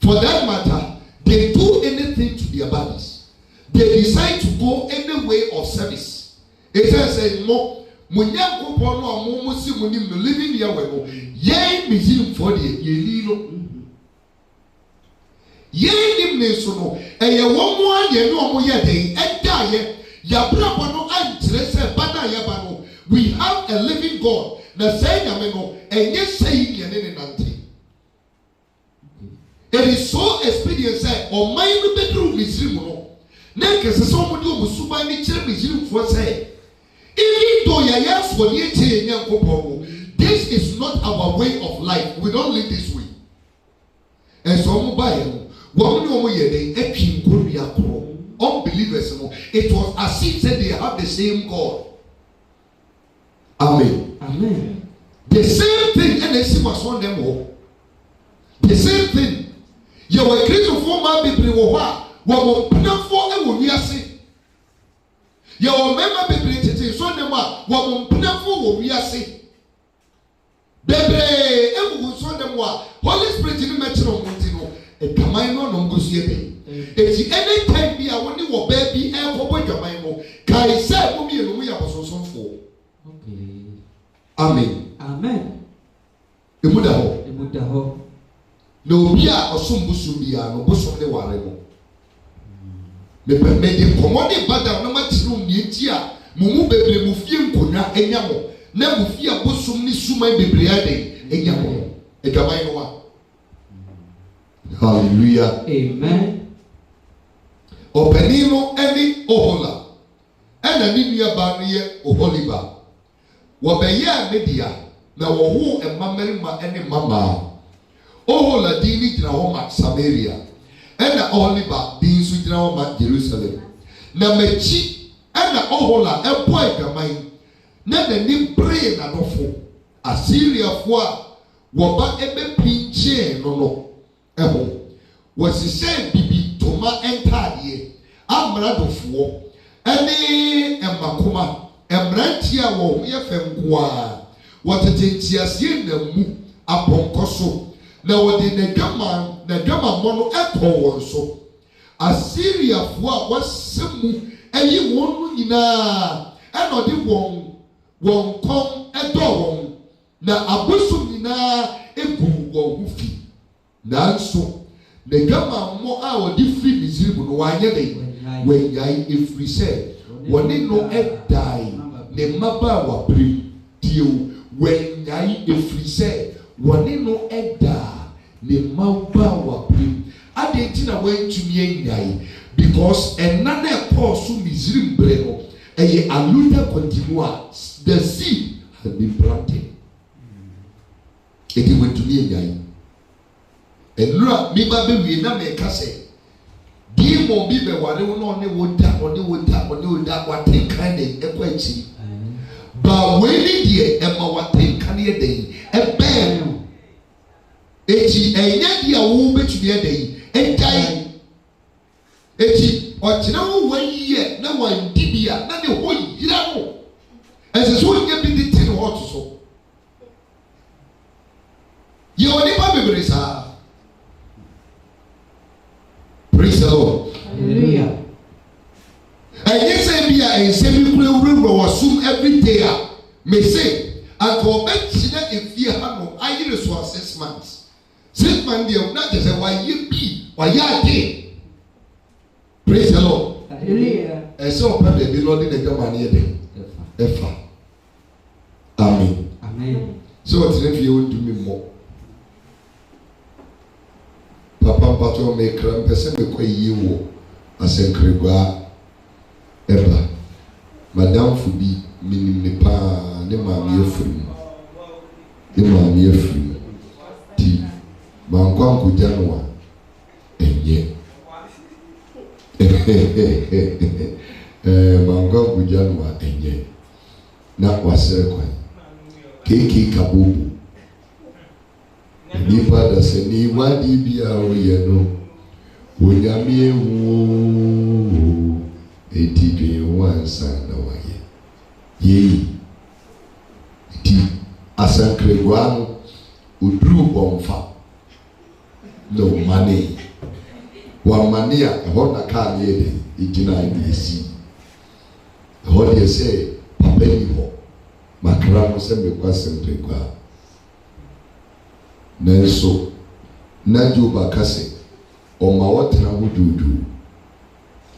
For that matter, they do anything to their bodies. They decide to go any way of service. It says, "Mo munyanko pono amu musi munim no living here we go. Yea Misrim for the yelilo." Yea nim ne so no. Eye wo mo anye no mo ye den. Eda ye. Yabrabo no ankyerɛ sɛ bada yɛba no we have a living God na sɛ nyame no ɛnyɛ sɛ yɛ ne nante. It is so expedient sɛ ɔman no bɛduru Misrim no na nkɛsɛ sɛ ɔmo de ɔmo suban ne kyerɛ Misrimfoɔ sɛ even though yɛyɛ afɔdeɛ kyerɛ Nyankopɔn no this is not our way of life. We don't live this way. Ɛsɛ ɔmo ba yɛ no wɔn ne ɔmo yɛ den atwi nkonnua korɔ. Unbelievers, it was as if said they have the same God. Amen. Amen. The same thing, and they see what's on them all. The same thing. You were created for man, baby. What will for and will be a sin. You will remember, baby, so them what will for will be a sin. Baby, and will show them what Holy Spirit in the metro Montino, a Camino non Gusiebe. Eti anytime bi a woni wo ba bi enkobo dwaman mo kai say mo bi enu ya bosonsonfo. Okay. Amen. Amen. Emuda ho. Emuda ho. Na obi a osom busum bi a no bosom ne ware mo. Me de komode bada na ma tiru mi enti a mo mu bebre mo fie nkonwa enya mo na mufi abosom ni suman bebre ade enya ko adwaman no a hallelujah amen opani no eni Ohola ena ni nua ba no ye Oholiba wo be ya media na wo ho emamerima ene mama Ohola din ni gina ho ma Samaria ena Oholiba din su gina ho ma Jerusalem na mechi ena Ohola ebo adwaman na ni bree na dofo Assyria fo a wo ba ebe pinche no eho wasise bibi toma entade amradofo ene emakoma emranti a wo ye fenko a wotetentiasie na mu aponkoso na wode na dwama mono ekọ won so Assyria fo a wasemu eyi won nyina ena ode won kom edo won na abosom nyina ebu won hufi nanso na dwama mo a wode free Misiri no wanye dey wenyai efiri se wone no edai ne maba wa brim dio wenyai efiri se wone no eda ne maba wa brim ade tina wentumi enyai because enana ekoso Misiri mbre no eye aluda continua the seed had been planted eti wentumi enyai enura mi ba be wi na me ka se di mo bi be ware wo no ne woda watenkan ne ekwa echi ba we ni die e ma watenkan ye den e be echi enya dia wo betumi e den enjai echi o kina wo waye na wan dibia na ne ho yira no ese so nye bi di tin ho to so ye oni ba bebre sa. Praise the Lord. Hallelujah. And yes, I say we will assume every day. May say, and for Betsina if you have I did it for 6 months. 6 months, you not just say why you be, why you are there. Praise the Lord. Hallelujah. And so, probably be Lord in the Germany. Efa. Amen. Amen. So, what if you want to do me more? Papa pato me kram pese me kwa yiwo asenkregwa eba madam fubi minim ne pa ne maami afrim ti mankwa nkoja no a enye mankwa nkoja no a enye na wasere kwa keke kabobu nipa da se ni wadi bia oye no wonyame ewu etidwe wansa na waye yi ti asankregwa no oduru bomfa no mane wa mane a ho na ka ne de igina ni esi ho de se papa ni ho makra no se me kwasem pregwa nanso na Joba kase oma wotena hududu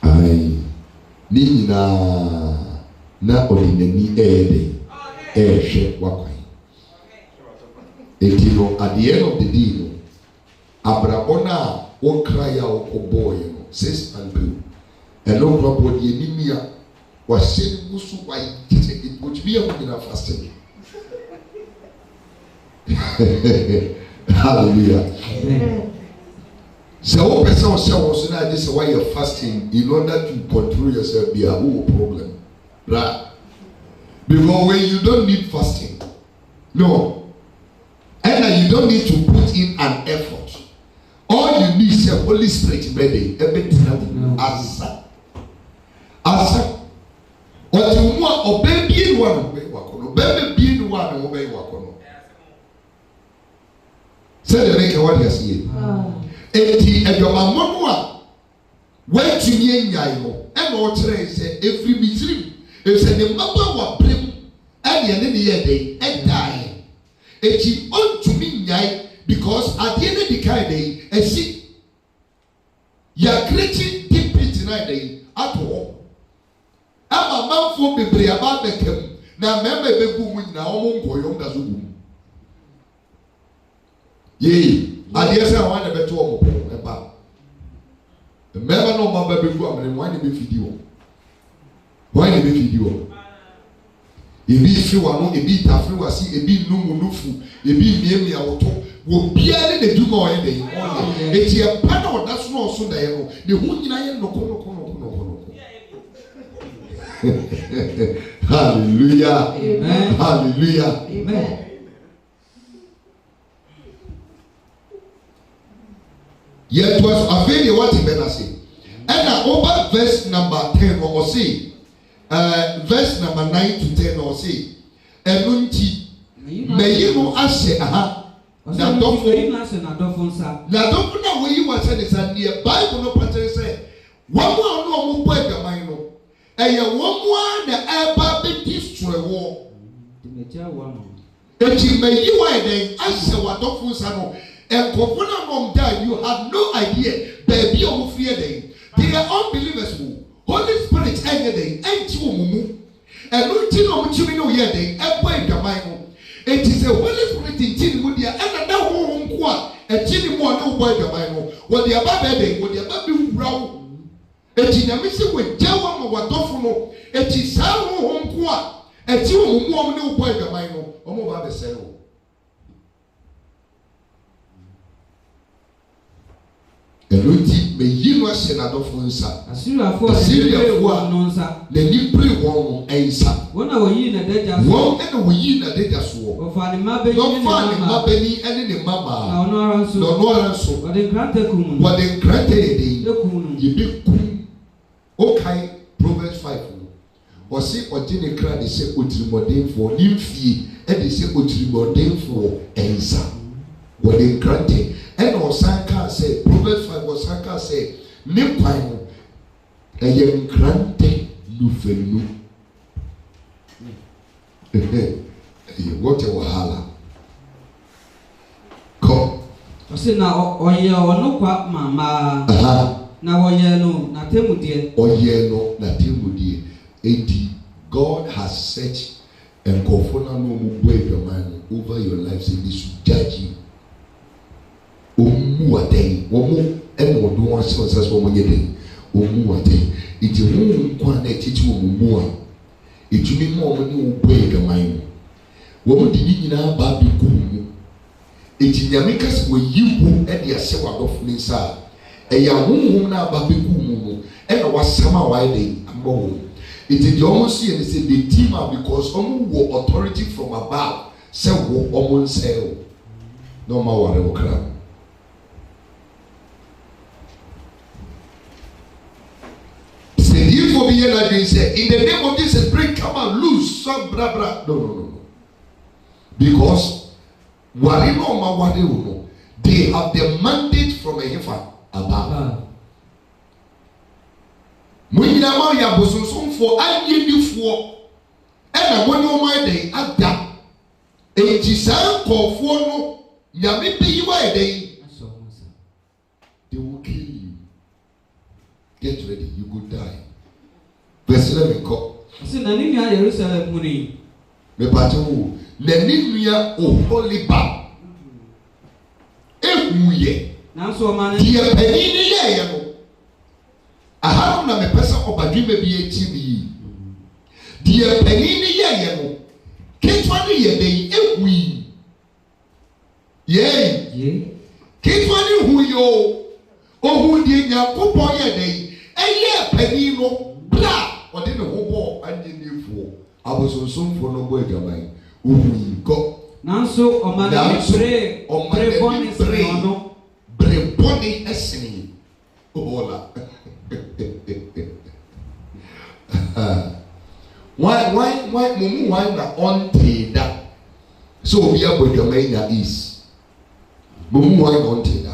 ai ni nyina na odinani ede ehwe wakwan eti no at the end of the day no abrabona wo kraya wo boy no 6 and blue eno proper de enimia wa hye musu wa tete otibia mo nyina fasting hallelujah. Amen. So what person was saying this why you're fasting in order to control yourself be a whole problem. Right? Because when you don't need fasting, no. And you don't need to put in an effort. All you need is the Holy Spirit ready. Everything asa. What you want obey be one obey wakono. Obey be one obey wakono. Say the make what you see. Eti edwamammo a wantumi anyai no e na o kire se every Misiri e se ne maba wa brem ade ne ye dey edai eti ontumi nyai because ade ne di kai dey esi ya creating deep pit na dey ato ama manfo bebre aba bekam na mɛmɛ bɛ gu mu nyinaa wɔn nkɔyɔm da so gu mu yee adeɛ sɛ wɔn na bɛto wɔn pɔ ɛba mɛmɛ na wɔn aba bɛ gu amena wɔn na bɛ fidi wɔn ebi firi wɔn ebi ta firi wɔn asi ebi num nufu ebi miamia wɔtɔ wɔ biara ne dwuma ɔyɛ dɛ ɔyɛ eti ɛpa na ɔda so na ɔso da yɛ no ne ho nyinaa yɛ nnɔkɔ. Hallelujah. Amen. Hallelujah. Amen. Yet was available what he better say. And over verse number 10 or say, verse number 9 to 10 or say, Enunti, may you know ashe aha. Na dofo na we you was saying near Bible no pattern say, one more no more the mind no. Eye one na eba be destroy war. Eti me yi wa den ashe wadofo sa no. Enkofuna mom die you have no idea baby o free den. They are unbelievers who Holy Spirit enye den enti wo mumu. Enu ti no mchimi no ye den ebo adwaman no. Eti se Holy Spirit enti mu dia ena da ho nko a eti ni mo na wo adwaman no. Wo dia ba be den wo dia ba bi wura. Eti nyame se we jawa ma wadofo no eti saa ho nko a eti wo mumu om ne wo adwaman no omo ba be se wo. Eluti me yi no ahye na dofo nsa. Asiriafo no nsa. Na ni pray won ensa. Wona wo yi na daja so. Won na wo yi na daja so. Wo fa ni mabeni ni mama. Wo fa ni mabeni ene ni mama. Na ono ara so. Na ono ara so. Wo de grante kum. Wo de grante de. Kum. Ye be kum. Okay, Proverbs 5. Wo se oje ne kra de se otirimodemfo ni mfie e de se otirimodemfo ensa. Wo de grante and Osaka say, Proverbs 5 Osaka say, Nipaino, a young grante nufenu. What a wahala. Come. I say now, oye no kwa mama. Na oye no, na temudie. Oye no, na temudie. Eti, God has set and confirmed no more your man over your life, saying this should judge you. Omu aten womu eno do wan se onse so mo yede omu aten iti hu kwa na titi omu a etumi mo mo ni obo egaman womu di nyina ba bi ku mu eti nyame kase wo yiwu e de ase wadof ni nsa eya honhom na ba bi ku mu no e na wasama wa de ambo iti the almost see and say the team are because omu wo authority from above say wo omu nsel no ma ware wo kra. Will be here like they say, in the name of Jesus, bring come and loose some bra bra. No. Because they have the mandate from a heaven above. Munyina ma ya bosunsun for anye ni for and I want you my day ada. Enti san kofo no nyame pe yi wa day. They will kill you. Get ready, you go die. Verse 11 go. See na ni nya Jerusalem muni. Me pato wo. Na ni nya o holy ba. Ehuye. Na so ma ne. Die pani ni ye no. Aha na me pesa obadwe me bi eti bi. Die pani ni ye no. Ketwa ni ye den ehui. Ye. Ketwa ni hu yo. Ohu die nya kopon ye den. Eye pani no bla. Ode ne ho bo anye nefo abosonsomfo no bo agaman ohu go nanso o ma na pre boni no bre boni esini ola why mumu why na on teda so we are agaman ya is mumu why on teda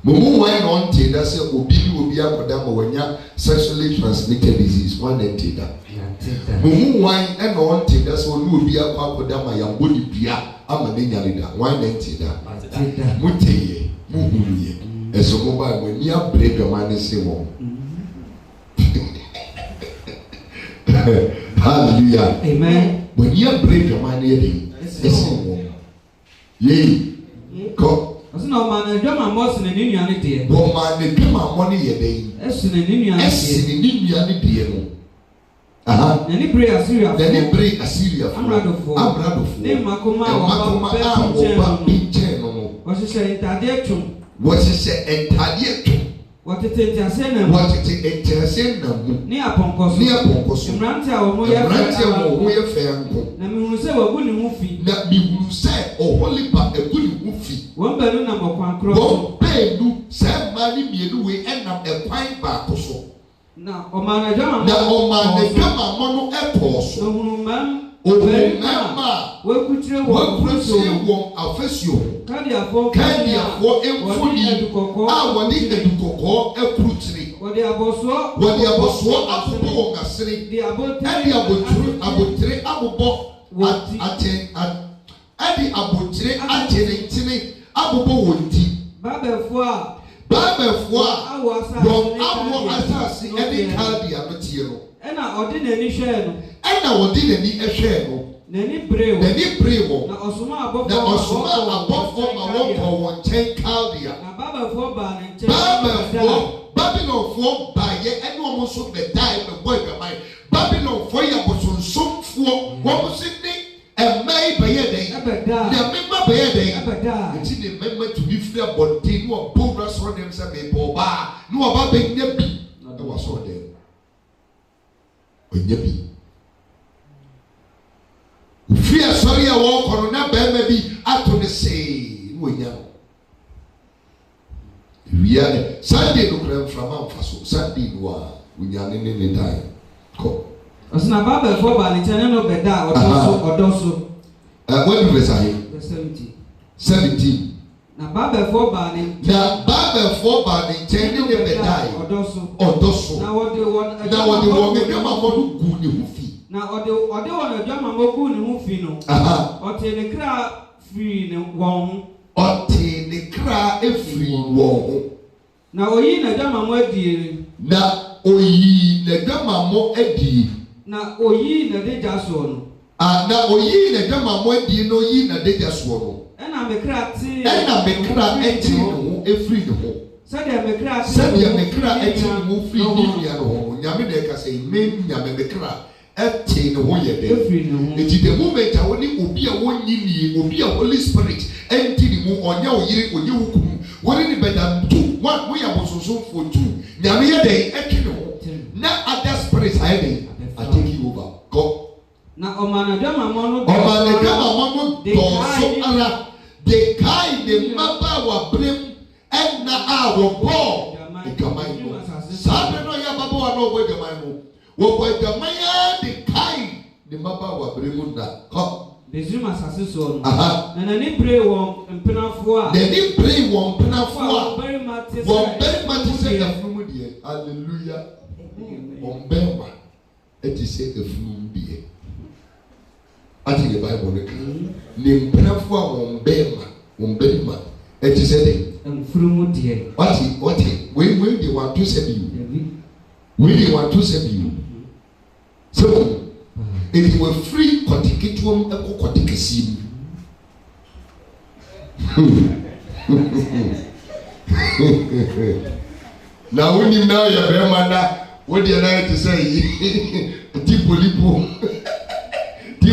mumu why on teda say obi akoda ma wanya sexually transmitted disease one entity. Mumu wine and on take us on will be a quacoda my young body pia. I'm a ninja one entity. Muteye, Mumu, as a mobile when you break a man is Hallelujah. Amen. When you break your mind, go. Ɔsɛ na ɔma na adwama mmɔ sene ne nua ne deɛ. Wɔma na adwama mmɔ ne yɛ dɛ. Ɛsene ne nua ne deɛ. Ɛsene ne nua ne deɛ no. N'ani bere Assyria. N'ani bere Assyria. Amradofo. Ne mmakoma a wɔba nkyɛn no. Wɔhyehyɛ ntadeɛ twom. Wɔhyehyɛ ntadeɛ twom. Wɔtete nteaseɛnam mu. Ne apɔnkɔ so. Mmerante a wɔn yɛ fɛ anko. Na mihunu sɛ wɔagu ne ho fi. Wɔn baanu nam ɔkwan korɔ so. Na ɔmaa n'adwamammɔ no ɛkɔɔ so. Ohunmɛma wɔakutire wɔn afasuo ho. Kadeafoɔ mfoni a wɔde adukɔkɔɔ akurutire. Wɔde abɔsoɔ abobɔ wɔn asene. Ɛde abotire abobɔ atenetene abobɔ wɔn ti. Babelfoɔ a wɔn awo asase ɛde Kaldea no tie no. Ɛna ɔde n'ani hwɛɛ no. N'ani bere wɔ. Na ɔsoma abɔfoɔ ma wɔkɔ wɔn nkyɛn Kaldea. Na Babelfoɔ baa ne nkyɛn. Babylonfoɔ baayɛ ɛne wɔn nso bɛdae bɛbɔ adwaman. Babylonfoɔ yɛ bosonsomfoɔ. Wɔn nso ne ɛmɛn bɛyɛ dɛn. Na mɛma bɛyɛ dɛn. Eti ne mɛma tumi firi abɔnten ne wɔn bɔ wura sɔrɔ dɛm sɛ mɛbɔ ɔbaa ne wɔn ba bɛnya bi ɛwɔ sɔrɔ dɛm. Onye bi ofiri asɔre a wɔkɔ no na bɛrima bi ato ne see ne wɔnya no wia ne Sunday no kura mframa mfa so Sunday no a wɔnya ne dan kɔ. Ɔsena Babelfoɔ baa ne nkyɛn no bɛda ɔdɔ so. Wɔn bi bɛsa yi 17. Na Babelfoɔ baa ne nkyɛn ne bɛda ɔdɔ so. Na wɔde wɔn adwamammɔ no gu ne ho fi. Na ɔde wɔn adwamammɔ gu ne ho fi no. Ɔtee ne kra firi wɔn ho. Na oyi n'adwamammɔ adie. Na oyi n'adagya soɔ no. Na oyi n'adwamammɔ adie na oyi n'adagya soɔ no. Ɛna mekra ɛte ne ho efiri ne ho. Sɛdeɛ mekra ɛte ne ho firi ne nua no ho. Nyame na ɛka sɛ nyame mekra ɛte ne ho yɛ dɛ. Eti the moment a wɔne obi a wɔnyi nie, obi a Holy Spirit ɛnti ne mu ɔnyɛ oyiri ɔnyɛ wukum wɔne ne bɛda tu wɔn yɛ abosonsomfo tu nyame yɛ dɛ ɛtwe ne ho na other spirits ayɛ dɛ atake over go. Na ɔmanadwamammɔ no dɔɔso ara. De kai de mmabaawa brem ɛna a wɔbɔ adwaman no. Saa bere no yɛ ababaawa na ɔbɔ adwaman no. Wɔbɔ adwaman a de kai de mmabaawa brem na kɔ. Besum asase soɔ no. Na n'ani bere wɔn mpenafoɔ a. Wɔn barima te sɛ efunum deɛ. Hallelujah. Wɔn barima ɛte sɛ efunum deɛ. Ati the Bible no kan. Ne mpenafoɔ a wɔn barima ɛte sɛ dɛ. Mfunumu deɛ. Ɔte wei de wato sɛ bi o. So eti wɔ free kɔte ketewa mu ɛkɔ kɔte kɛseɛ mu. Na wonim na yɛ bɛrima na wodeɛ na yɛ te sɛ yi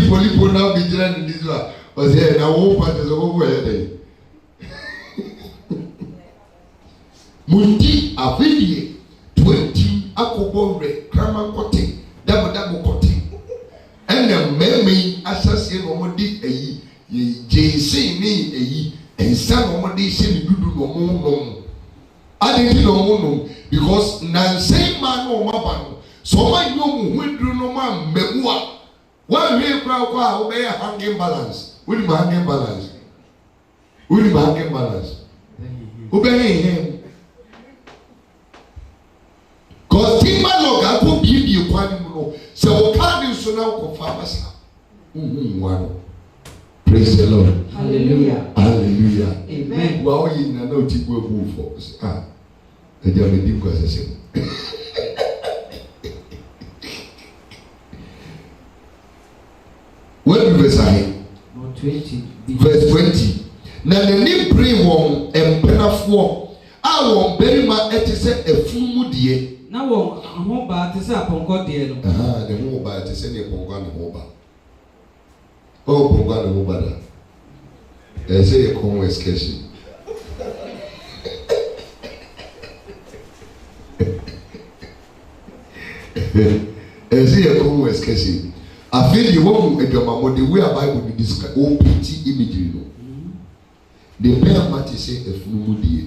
Polipo na bi gyina ne nizo a ɔsɛ na wo pate so wo yɛ dɛ. Mundi afidie 20 akɔbɔ wrɛ krama kɔte dabo kɔte. Ɛna mmɛmɛ yi ahyɛseɛ na wɔde ayi gyesi ne ayi nsa na wɔde hyɛ ne dudu na wɔn nom. Adịghị na ọmụ nọ because na nsị mma na ọmụ aba no so ọmụ anyị ọmụ hụ eduru na ọmụ mmegbu a wọn hwee kura akọ a ọbɛyɛ hanging balance wọnyi mu hanging balance ọbɛyɛ ihe kọsi mma na ọga akọ biebie kwan mu no sɛ ọka ne nso na ọkọ fa abasa nwa no. Praise the Lord. Hallelujah. Hallelujah. Amen. Wa o yin na na o ti go ebu for. Ah. E ja me di ko asese. verse 20 na n'ani bere wɔn mpenafoɔ a wɔn barima ɛte sɛ efunumu deɛ na wɔn ahoba te sɛ apɔnkɔ deɛ no ne ho ba te sɛ ne pɔnkɔ ne ho ba pɔnkɔ ne ho ba da ɛsɛ yɛ kɔn excursion ɛsɛ yɛ kɔn excursion afei deɛ wɔn mu adwamamɔ de way a Bible bi describe wɔn piti imagery no de bɛrima te sɛ efunumu deɛ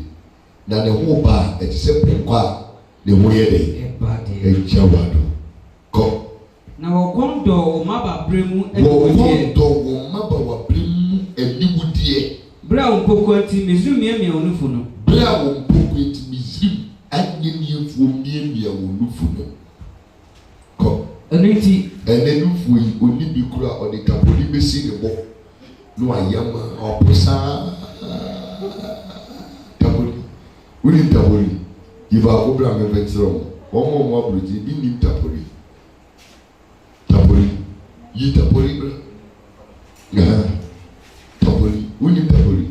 na ne ho ba ɛte sɛ pɔnkɔ a ne ho yɛ de ɛgya wado kɔ na wɔkɔn dɔ wɔn maba bere mu wɔkɔn dɔ wɔn maba wa bere mu aniwudeɛ bere a wɔn mpoko nti Misrim miamia wɔn nufu no bere a wɔn mpoko nti Misrim anyanyɛfoɔ miamia wɔn nufu no kɔ ɛno nti ɛnɛ nufu yi oni bi kura ɔde kapoli besi ne bɔ no ayama ɔposaa kapoli wuli kapoli yi baako bere a mɛfɛ kyerɛ wɔn wɔn aburokyi bi nim kapoli yi tapoli bra tapoli wuni tapoli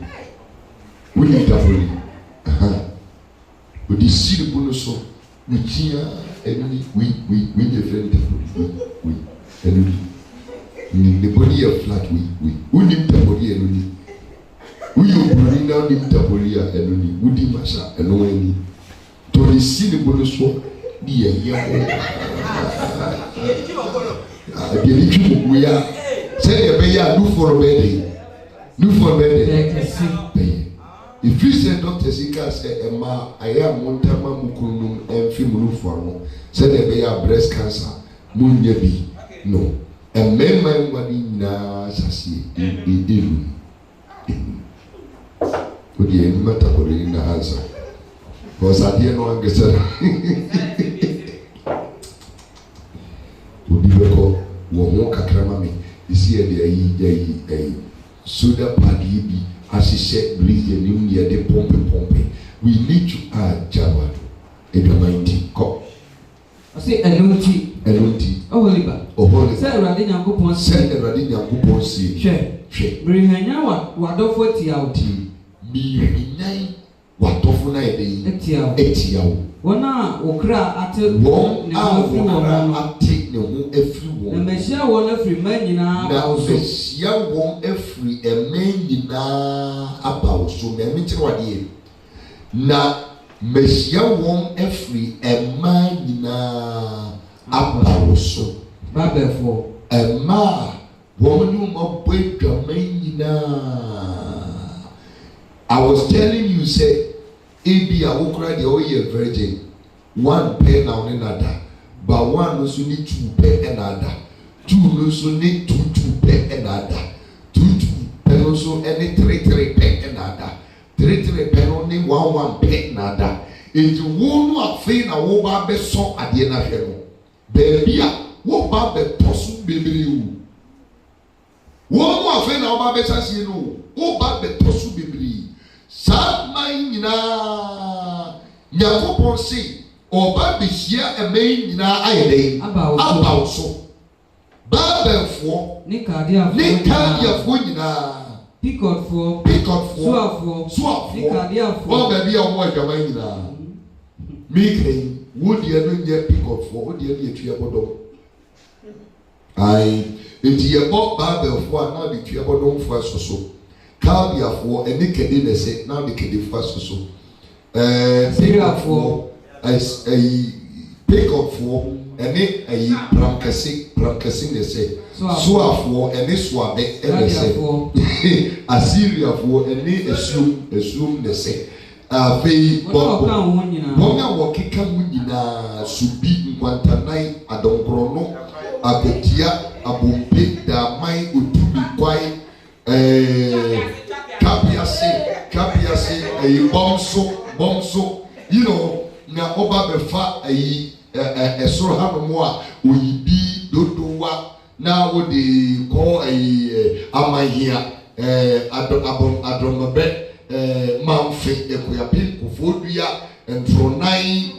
odi siri bunu so wutia eni we dey friend tapoli we eni ni the body of flat we wuni tapoli eni we oburi na ni tapoli a eni wudi masha eno eni to di siri bunu so di ye Abili tumu ya say ebeya do for bed if you say Dr. Sika say ema aya montama mukunu emfi munu for no say ebeya breast cancer munya bi no emema ngwadi na sasi elu odi enu mata ko na hansa because adie no angesa obi beko wo ho kakrama me isi e de ayi soda padi bi asise breeze nim ye de pompe we need to add jawado edwamanti ko ase enunti oholiba se Awurade Nyankopon si hwe mirihanya wadofo tiawti mirihanya wadofo na etiawo wona okra ate ne ho afiri won na mehia won afiri manyina abawo so na mechire wade na mehia won afiri manyina abawo so babefo won you mo manyina. I was telling you say ebi awokra de oye virgin one pair na one nada but one no so need two pair another two no so need two pair another two pair no so any three pair another three pair no need one pair another enti wo no afei na wo ba be so ade na hwe no baby a wo ba be tosu bebere wo no afei na wo ba be chase no wo ba be tosu bebere Sabman nyina Nyankopon si oba behia emen nyina ayede abawo so babelfo ne kadiafo nyina pikotfo suafo ne kadiafo o ba bia o adwaman nyina mikren wodi eno nye pikotfo wodi eno etua bodom ai enti yebo babelfo a na de tua bodom fo asoso Kalbiafo eni kede nese na de kede fasoso Siriafo Pekofo eni pramkasi nese Suafo eni suabe nese Asiriafo eni esum nese afei bonga wokeka munyina subi nkwantanai adonkrono abetia abombe da mai otubi kwai kapiase bomso you know na oba befa esoro hanomo a oyibi dodowa na wo de ko amahia adromabe mamfe ekoyapi kofodua entronai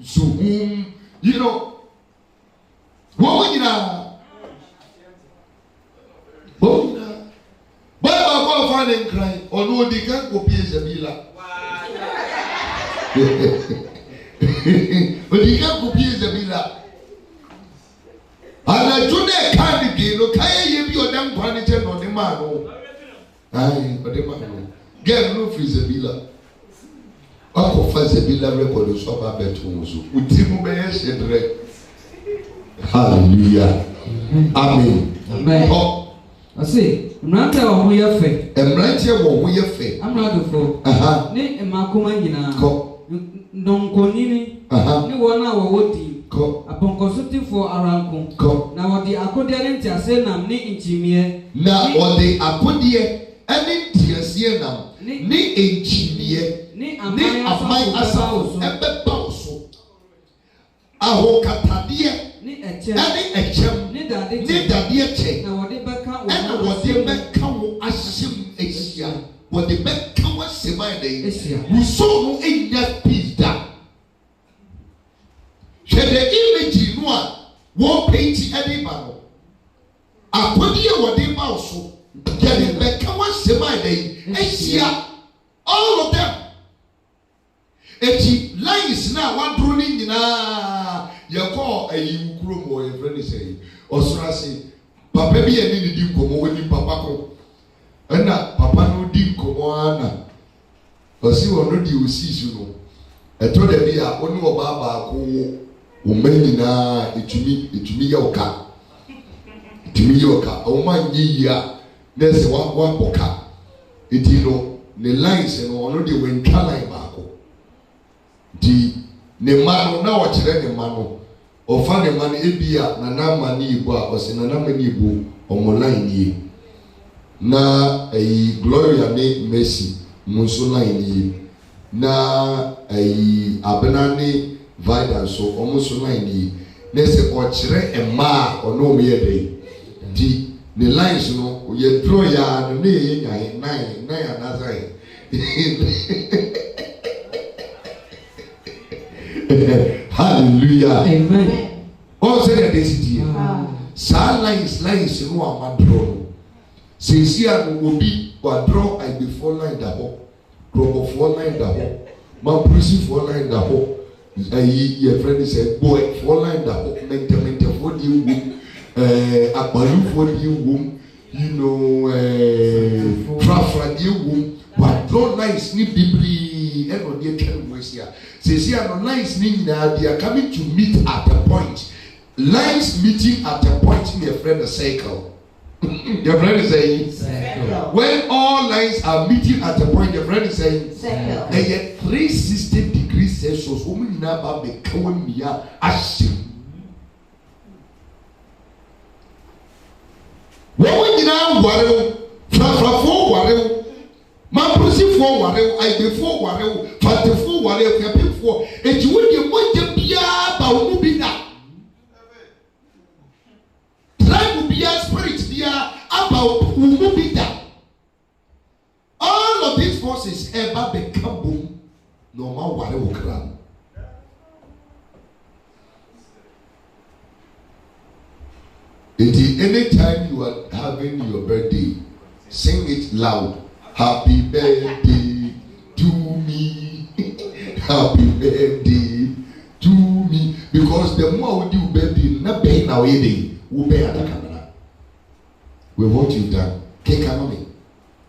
suhum you know wo nyina ne nkran ono odi kan kopie Zabila odi kan kopie Zabila ana june kan di no kai ye bi odam kwan che no de ma no ai ode ma no get no free Zabila ako fa Zabila record so ba beto so utimu be ye shedre. Hallelujah. Amen. Amen. Oh, I see. Mrante wa ho ye fe. Mrante wa ho ye fe. Amrado fo. Ni makoma nyina. Ko. Ndonkonini. Ni wona wa wodi. Ko. Aponkosotifo aranko. Ko. Na wodi akode ne ntiase nam ni nchimie. Na wodi akode ene ntiase nam ni nchimie. Ni amai asawo ebeba oso. Aho katadie ni echem ni dade eche na wode beka wo ahyem ehia wode beka wo seman dey wuso no enya peace da hwede image no a wo paint ede ba no akodi e wode ba so gele beka wo seman dey ehia all of them eti lines na wadro ni nyina yako ayi ukuro mo ye friend say osurase papa bi eni ni di nkomo woni papa ko na papa no di nkomo ana osi wono di osisu no eto da bi a oni oba ba ko o mani na etumi ya oka o man yi ya na se wa boka eti no ne lines no ono de wentwa line ba ko di ne mano na wakire ne mano ofa ne mano ebia na na mani ibo a ose na na mani ibo omoline ni na Gloria ne Mercy munso line ni na abena ne Vida so omunso line ni na se okire ema ono me yede di ne lines no ye draw ya no ne ye nyan nine anazai Hallelujah. Amen. All say that this is sa lines no amadro. Since you will be draw I before line da ho. Global 4 line da ho. Man prison 4 line da ho. Your friend said boy 4 line da ho. Mente for the womb. Abalu for the womb. You know Trafra the womb. But draw lines ni bibli and on the can was here. Says here no lines ni na they are coming to meet at a point. Lines meeting at a point in your friend a circle. Your friend is saying circle. When all lines are meeting at a point, your friend is saying circle. And yet 360 degrees Celsius. Woman na be kawon miya ashim. Woman na wareo frafrafo wareo. Man prosi for wareo I before wareo fatefo wareo kapefo eji wo de mo bia ba wo bi na. Spirit there about Umubida. All of these forces ever become boom, no matter what they will cram. Anytime you are having your birthday, sing it loud. Happy birthday to me. Happy birthday to me. Because the more we do birthday, not paying our day, we pay at the camera. We want you done. Can come me.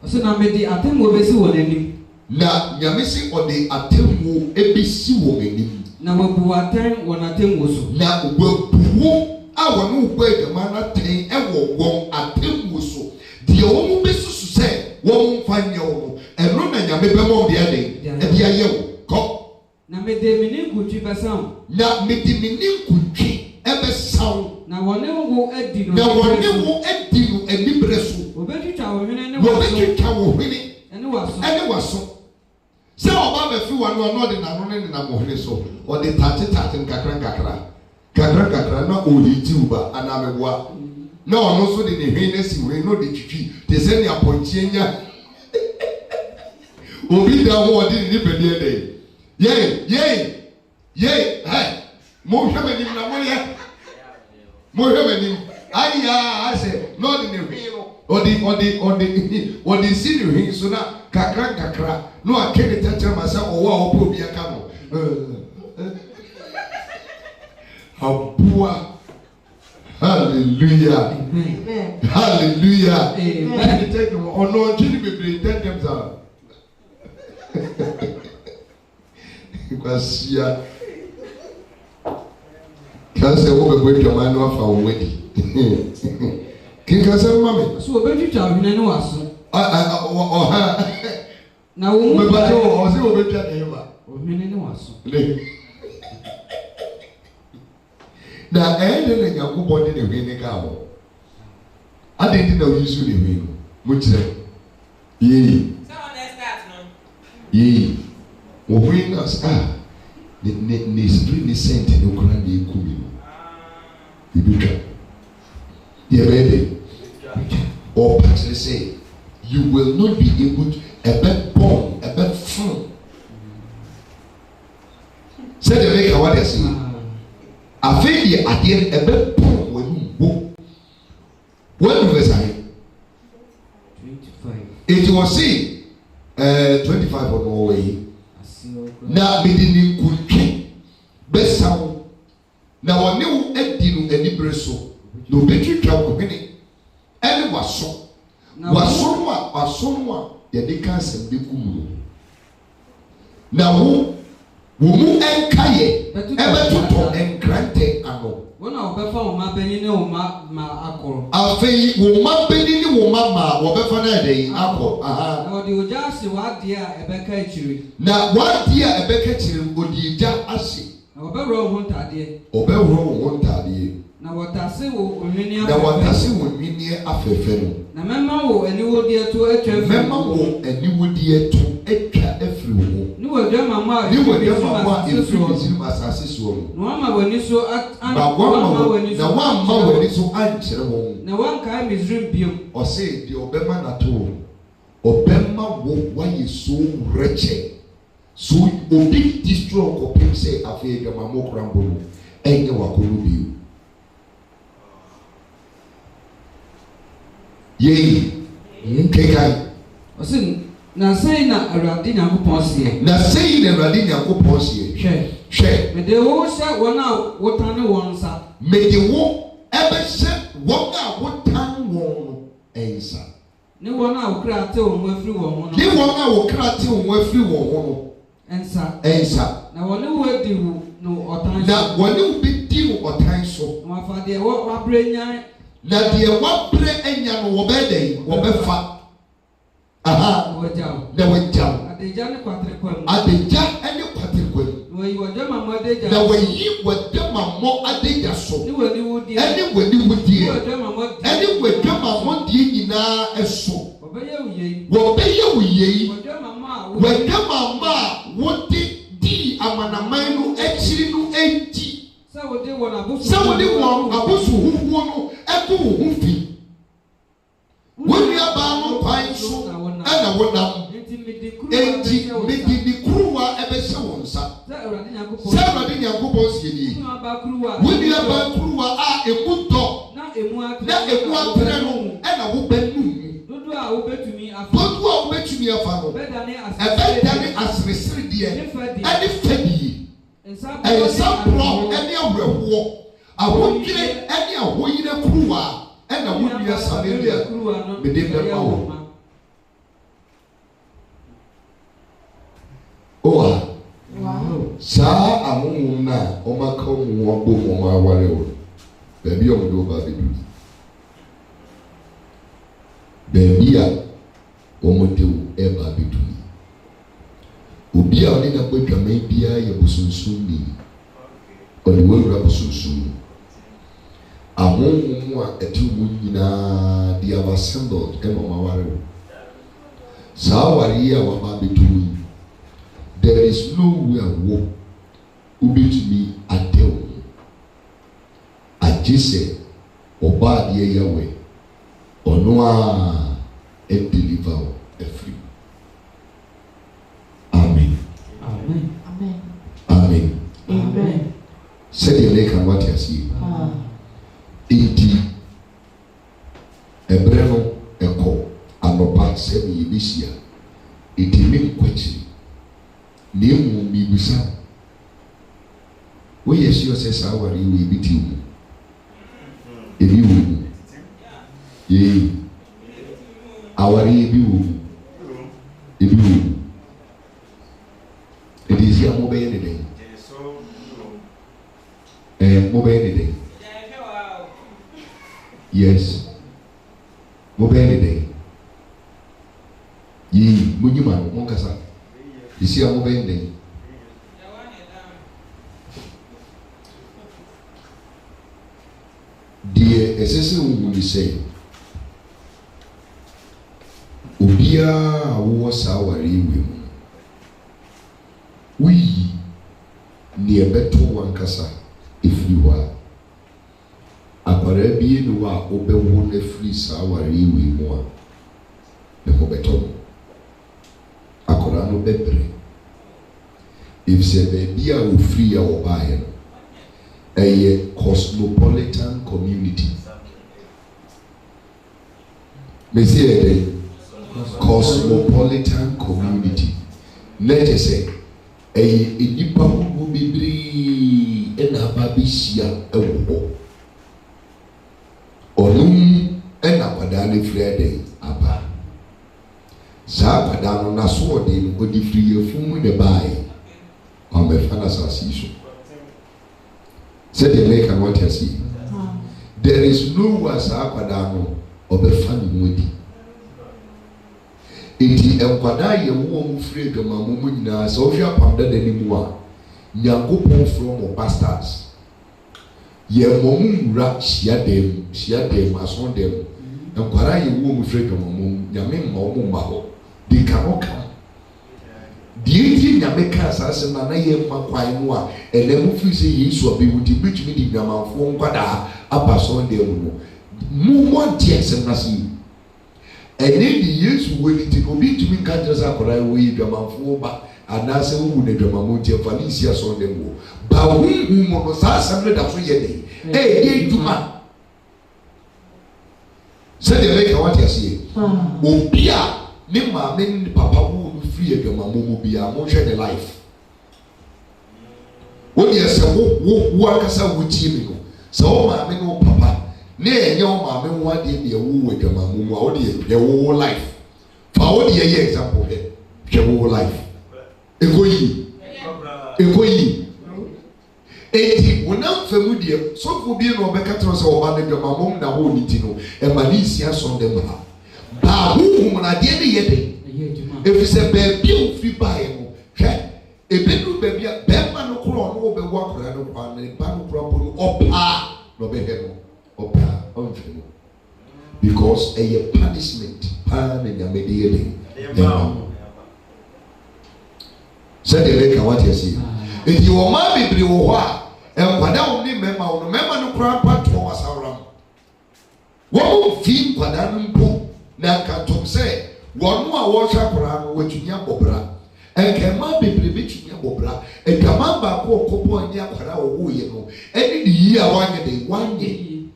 So now me di atemu obesi wonenim. Na nyamesi ode atemu ebesi wonenim. Na wabu atem wonatemu so. Na wabu a wonu ugbo edema na ten ewo won atemu so. Die omu besusu se won fanya wo. Eno na nyame bemo de ade. E bia ye wo. Ko. Na me de mini kutwi besam. Na me de mini kutwi ebesaw. Na wone wo edi no. Na wone wo edi no enibreso. Obetwitwa wo hwene ne wo. Obetwitwa wo hwene. Ene waso. Ene waso. Se oba be fi wanu no de na no ne na mo hwene so. O de tate nkakra. Kakra na o de ti uba anameboa. Na ono so de ne hwene si hwene no de twitwi. Te se ne apontie nya. Obi da ho de ni bedi ede. Yey. Hey. Mo hweme ni na mo ye. Mo hweme ni aya ase no de ne hwene no ɔde si ne hwee so na kakra no akene tɛkyerɛ ma sɛ ɔwɔ a ɔpɛ obi aka no aboa. Hallelujah. Amen. Hallelujah. Amen. Ọ̀nà ọ̀tún ni bèbèrè tẹ́tẹ́m sáà. Kwasia. Kásẹ̀ wọ́n bẹ̀ bọ́ ìjọba ní wàá fa òun wẹ́dì. Kíkà sẹ́ mọ́ mi. So obe twitwa ahwene ne waso. Ọ̀ha. Na wo mu ba ọ̀sẹ̀ obe twitwa ne yẹn ba. Ahwene ne waso. Na ɛyɛ na Nyankopɔn de ne hwee ne kaa hɔ. Ade ndi na oyi so ne hwee no. Mo kyerɛ. Yee. Yee. Wo hwee na ne spirit ne sent ne kora na eku mi no. Bibi twa. Yɛ bɛyɛ de. Ɔpa kyerɛ sɛ you will not be able to ɛbɛ bɔn ɛbɛ fun. Sɛ de bɛ ka wa de se. Afei deɛ adeɛ ɛbɛ pɔn wɔn mu wɔn verse ayi 25 eti wɔ se 25 ɔno ɔwɔ yi na mede ne nkuntwe bɛsaw na wɔne wo adi no anibere so na obetwitwa wɔhwene ɛne waso no a yɛde ka asɛm de gu mu na wo mu ɛnka yɛ ɛbɛtotɔ nkrantɛ ano. Wɔn a wɔbɛfa wɔn mma bɛni ne wɔn mma akɔrɔ. Afei wɔn mma bɛni ne wɔn mma maa wɔbɛfa na yɛde yi akɔ. Na wɔde ogya ahye w'adeɛ a ɛbɛka akyire. Na w'adeɛ a ɛbɛka akyire no wɔde ogya ahye. Na wɔbɛwura wɔn ho ntaadeɛ. Wɔbɛwura wɔn ho ntaadeɛ. Na wɔtase wɔ onwini afɛfɛ. Na wɔtase wɔ onwini afɛfɛ no. Na mɛma wɔ aniwodeɛ to atwa afiri. Mɛma wɔ aniwodeɛ to atwa afiri wɔn. Ne wɔ dwa mama a efiri Misiri asase soɔ no. Na wɔn ama w'ani so na wɔn ama w'ani so ankyerɛ wɔn. Na wɔn nkae Misiri biom. Ɔsɛ deɛ ɔbɛma n'ato ɔbɛma wɔ wayɛ so wretched so obi destroy kɔpem sɛ afei adwamamɔ kora mbɔ no ɛnyɛ wakɔno bio. Yei kekai. Ɔsɛ na sɛyi na Awurade Nyankopɔn seɛ. Na sɛyi na Awurade Nyankopɔn seɛ. Hwɛ. Mede wo hyɛ wɔn a wotane wɔn nsa. Mede wo ɛbɛhyɛ wɔn a wotane wɔn no nsa. Ne wɔn a wokra te wɔn afiri wɔn ho no. Ne wɔn a wokra te wɔn afiri wɔn ho no. Nsa. Na wɔne wo adi wo no ɔtan so. Na wɔne wo bɛdi wo ɔtan so. Na wafa deɛ wabrɛ nyan. Na deɛ wabrɛ anya no wɔbɛda yi wɔbɛfa. Aha. Na wɔgyaw. Adagya ne kwaterekwa mu. Adagya ne kwaterekwa mu. Na wɔyi wɔdwamammɔ adagya. Na wɔyi wɔdwamammɔ adagya so. Ne wɔniwudie. Ɛne wɔniwudie. Ɛne wɔdwamammɔ die nyinaa ɛso. Wɔbɛyɛ wo yei. Wɔdwamamma a wɔde di amanaman no akyiri no enti. Sɛ wɔde wɔn aboso huhuo no ɛto wo ho fi. Wɔn nuabaa no kwan so ɛna wɔnam. Enti mede ne kuruwa ɛbɛhyɛ wɔn nsa. Sɛ Awurade Nyankopɔn sie nie. Wɔn nuabaa kuruwa a emu dɔ na emu apere no ɛna wobɛnum mu. Dodo a wobɛtumi afa no ɛbɛdane aseresere deɛ ɛne fɛdie. Nsaporɔ ɛne awerɛhoɔ ahodwire ɛne ahoyere kuruwa ɛna wo nua Samaria mede bɛma wo. Owa saa ahohom no a ɔmaka mu wɔbɔ mu aware wo baabi a ɔmode wo ba bɛduru baabi a wɔmode wo ɛba bɛduru obi a ɔne nabɔ dwaman biara yɛ bosonsom ni ɔde wɔawura bosonsom no ahohom a ɛte mu nyinaa de aba assembled ɛma ɔmaware wo saa aware yi a wɔaba bɛduru yi there is nowhere wo ubetumi adew agye sɛ ɔbaa deɛ yɛwɛ ɔno a ɛdeliver wo afiri. Amen. Sɛdeɛ ne kan wate aseɛ enti ɛberɛ no Tunisia. It mean question. Name me bisa. We yes you say our you be you. If you ye our you if you it is your mobile anything. Mobile anything. Yes. Mobile anything. Ye Munyuma Monkasa. You see a mobile anything. Dear assistant will say Ubia was our women. We near better one casa if you are a Parabian who are open one free sour more. The Hobeton a Corano Bebre. If said baby will free our buyer. A cosmopolitan community. Monsieur, cosmopolitan community. Let us say a nipa who be brave and a babishia a wo. Onum and a padani Friday apa. Sa padano na so de no di free fun de bai. On me fana sasiso. Said the lake and what you see. There is no was aquadano or the funny moody. It is a quadaya womb free the mamumina, so if you are pounded anymore. Yango from or bastards. Ye mom rat, she had them, as on them. And quadaya womb free the mamum, Yamin Momumaho. They cannot come. The Indian Americans as a man, I am Maquainoa, and then if you say yes, will be with the bridge meeting the man from Quada, up as on the more tears and nothing. And then the years will it will be to me countries are correct way, the man for back, and that's a woman, the Mamontia Felicia on them. But whom was asked 100 years. Hey, you man. Said the lake, what you see. Oh, Pia, Nima, men, Papa. Free your mamu be a more the life. What yes, who asa with him? So, my no papa, nay, your mamma, one day be a woo with your mamu, or your whole life. For all the example here, your whole life. Egoyi. Eti, when I'm familiar, so for being no better to us or your mamma, now who need to know, and Malicia son them. But whom I did yet. If it's a baby, free by him, a bedroom baby, Bema no crown, no be walk around upon a bank problem, or pa, no be hell, or pa, because a punishment, pan in the mediating. Said the lake, what you see. If you are my baby, and what I only remember no crown part was around. What will feel Padanum Poop, Nanka say. One more wash up around what you have bobra, and can man be preventing your bobra, and come on back or copo and yakara or you know, any year 1 year.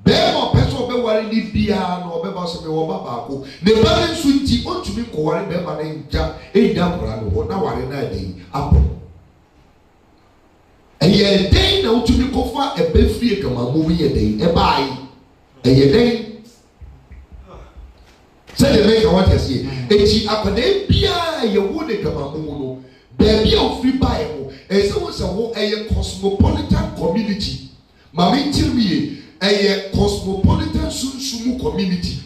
Bear or peso be worried piano or bebas or babaco, the balance sweetie ought to be quarry bema name Jack, a damn or now I day apple. And ye day now to be cofa a bed free come a movie a day, a buy, and ye day. Say the make what you see. Eti akade bia ye wo de kamamu no. Baby of free buy mo. E se wo se wo a cosmopolitan community. Mama tell me a cosmopolitan sunsumu community.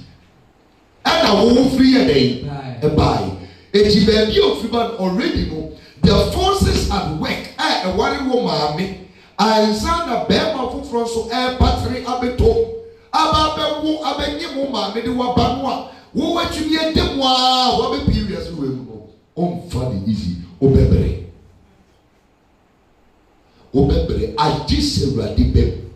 And a wo free a day. A buy. Eti baby of free buy already no. The forces at work. A worry wo mama. I sound a bema for France so a battery abeto. Aba be wo abenye mo mama de wa banwa. Who what you get them what be period we go on funny easy obebre I just ready babe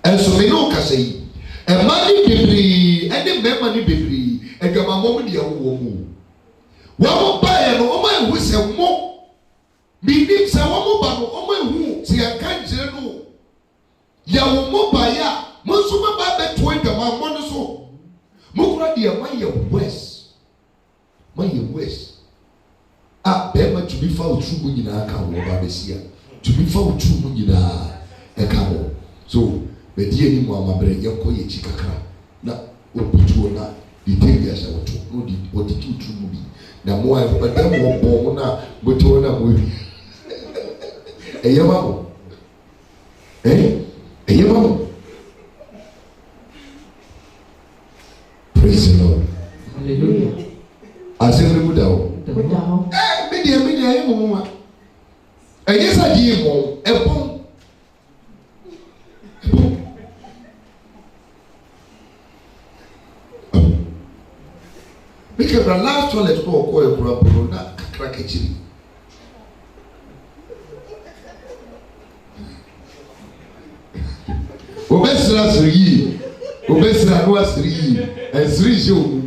and so me no can say a money baby any money baby and your mom dia wo mu wo buy no o man who say mo me nim say wo ba no o man who say kan jire no ya wo mo buy ya Monsuma ba be 20 ma mo so kura deɛ mayɛ west mayɛ west a bɛrima tumi fa wo turu mu nyinaa ka wɔ ba bɛsia tumi fa wo turu mu nyinaa ɛka wɔ so bɛdi anim amabrɛ yɛnkɔ yɛ akyi kakra na obutuo na ditɛbi ahyɛ wɔto na ɔde tu turu mu bi na mo a ɛbɛda mo bɔ mo na boto na mo bi ɛyɛ ma mo ɛyɛ ma mo. Praise the Lord. Hallelujah. Asɛm no mu da hɔ. Media ɛyɛ mo mo a ɛyɛ sɛ deɛ mo ɛbɔn Mika bra last toilet ko ɔkɔ ɛkura polo na kakra kɛkyiri obɛsira siri yie obɛsira no asiri yie ɛsiri hyɛ omu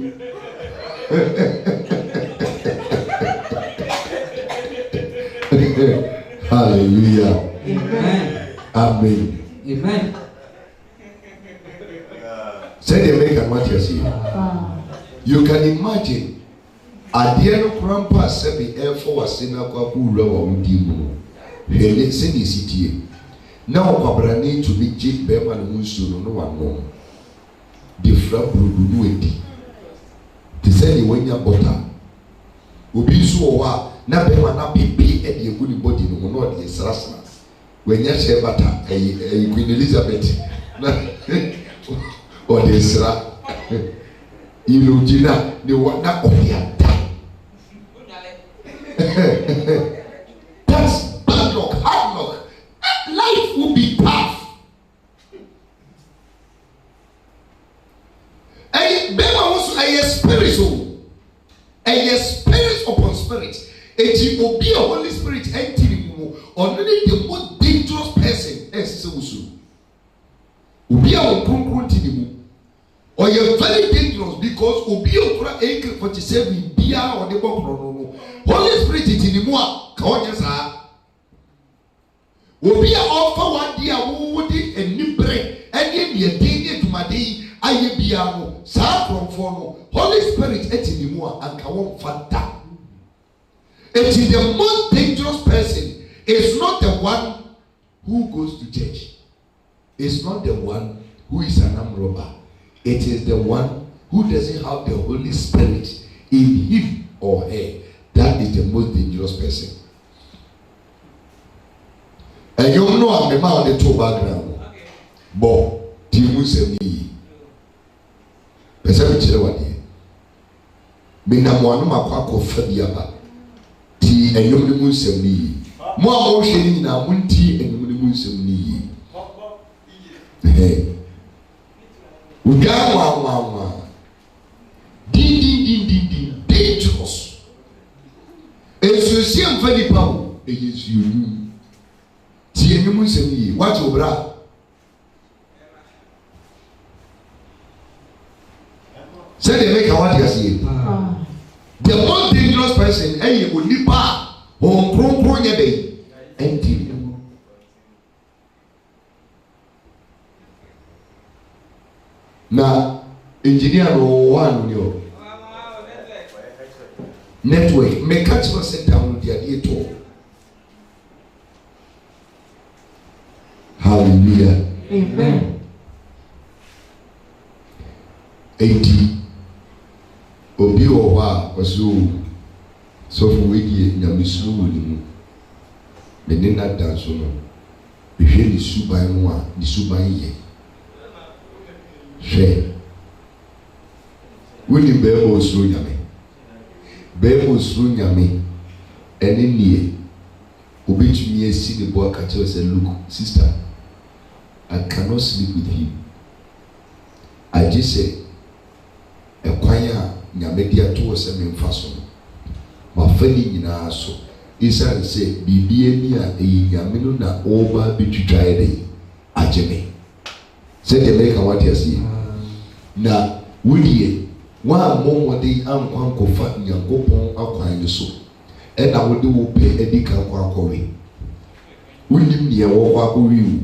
hallelujah amen amen sɛ deɛ mɛka mate ase you can imagine adeɛ no kora mpa sɛbi ɛfɔ wase na akɔ akɔwura wɔ wo di mu no hwɛ ne sɛdeɛ si tie na ɔkwabrane tumi gye bɛrima no mu nsuo no na wanom de fra burudu no adi te sɛ deɛ wanya bɔta obi nso wɔ hɔ a na bɛrima no apepe ɛde egu ne bɔdi no mu na ɔde ɛsrasra wanya hyɛ bata ɛyɛ Queen Elizabeth na ɔde ɛsra Ilugina ni wana ofiata. That's bad luck, hard luck. Life will be tough. Bema also a spirit, a spirit upon spirit. It will be a Holy Spirit entering you. Only the most dangerous person is so. Will be our concrete. Or you're very dangerous because obi okura AK-47 bia or the bomb no Holy Spirit is in the more ka obi a offer one day wo di enibre ene ne dey adumade aye bia no sa from for no Holy Spirit is in the more anka won fanta. It is the most dangerous person. It's not the one who goes to church. It's not the one who is an armed robber. It is the one who doesn't have the Holy Spirit in him or her. That is the most dangerous person. And you know I'm the man on the two background. But Timu Semi. Person chile wadi. Bina mwanu makwako fabiaba. Ti enyomni Semi. Mwa mosheni na munti enyomni Semi. Hey. Ugawa din dangerous. Esusi amfani pawo eyesu yunu. Ti enyumu nsemi what obra. Say they make what you see. The most dangerous person eye onipa on kronkron ye dey. Empty. Na engineer no one yo network me catch no set down the idea to hallelujah amen obi o wa oso so for we die nyamesuru woni mu me ne na danso no ehwe ni suban mu a ni suban ye hwɛ woni bɛɛma osuro nyame bɛɛma osuro nyame ɛne nie obetumi esi ne bo aka kyerɛ sɛ look sister I cannot sleep with him agye sɛ ɛkwan a nyame de ato wɔ sɛ memfa so no mafa ne nyinaa so ɛsiane sɛ biribi ani a ɛyɛ nyame no na ɔba bɛtwitwa yɛ dɛ agye me sɛdeɛ mɛka wate aseɛ na wodie wɔn a mmɔmmɔden ankɔ ankɔfa nyankopɔn akwan no so ɛna wode wo pɛ adi ka kɔ akɔwe wonim neɛ wɔkɔ akɔwe wo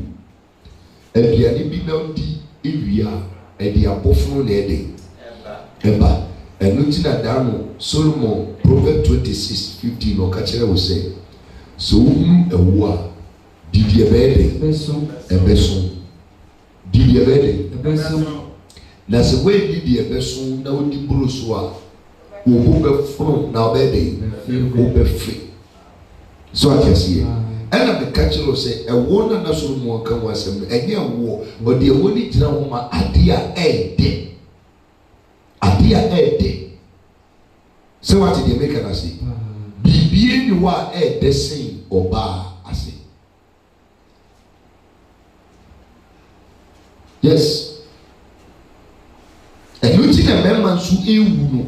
aduane bi na wodi ewia ɛde abɔfono na ɛde eba enu ti na dano Solomon Proverbs 26:15 no ka kire wo say so hu ewu a didi ebede ebeso didi ebede ebeso na se we didi ebeso na odi buru so a wo be fro na obede wo be free so atiesie ɛna me ka kire wo say ewu na Solomon ka wo asem enye ewu odi ewu ni gyina ho ma ade a ɛde so what did they make an say bibie ni wa ɛde oba ase yes ɛnu ti na mɛma nso ewu no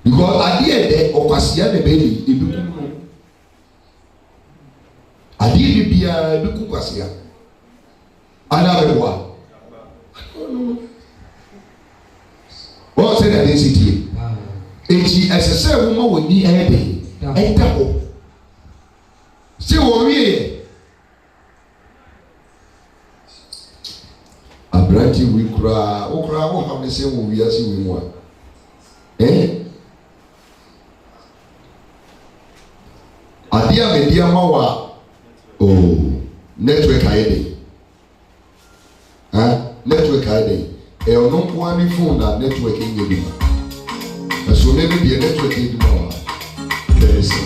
because ade ɛde ɔkwasia na bɛyɛ ebi kum no ade ni bia ebi kum kwasia ana bɛboa wɔn sɛ na de si tie eti ɛsɛ sɛ wɔn ma wɔn ni ɛyɛ de ɛda hɔ sɛ wɔn wie aberante wi koraa wɔn ham ne sɛ wɔn wi ase wi mu a adeɛ a mɛdi ama wɔ a network ayɛ de network ayɛ de ɔno nko ara ne phone na network nyɛ bi ɛso ne deɛ network yɛ bi ma wa bɛrɛ sɛ.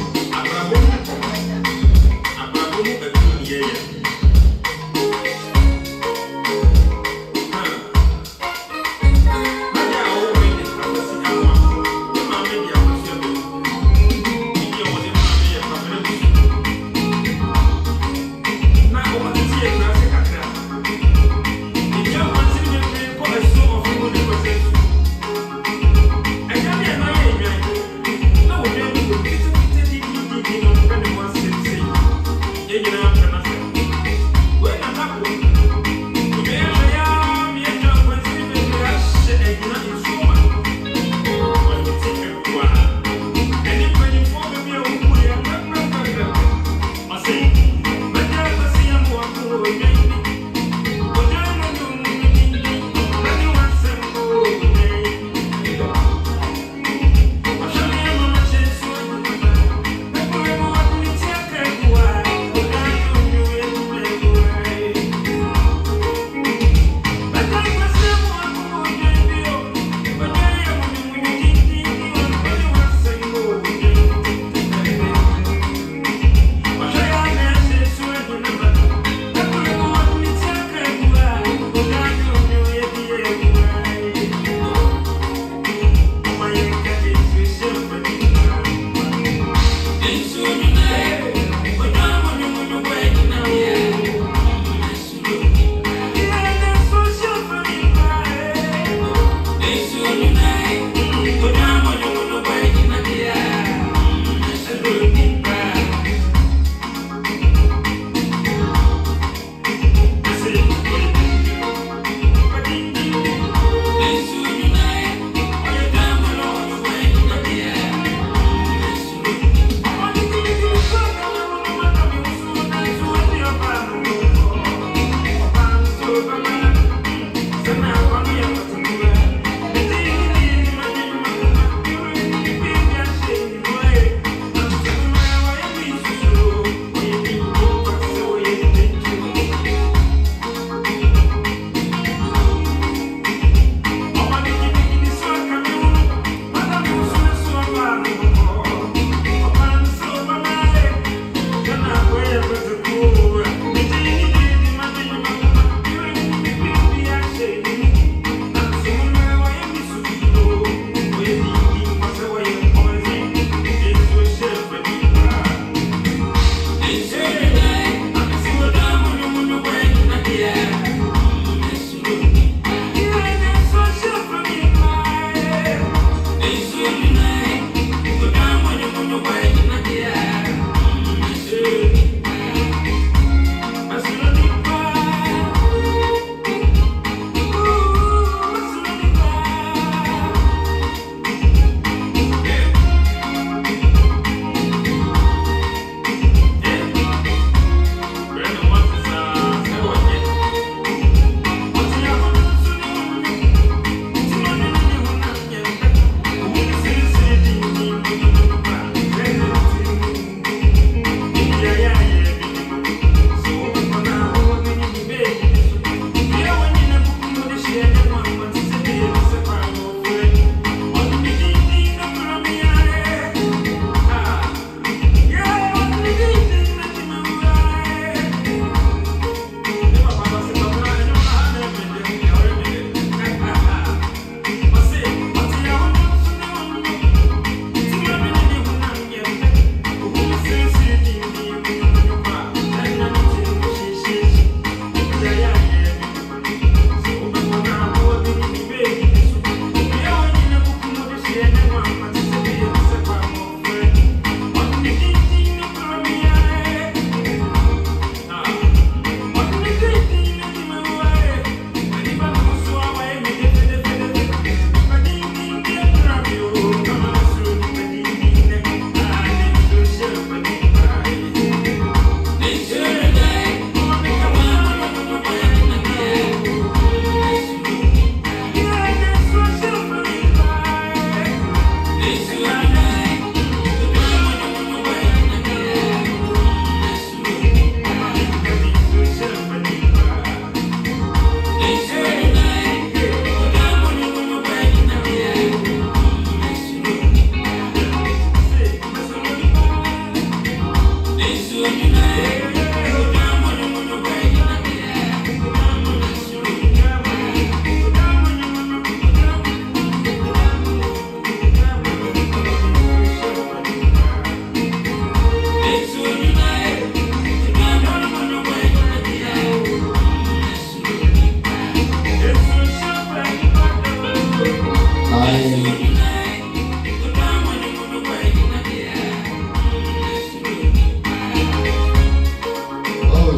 No.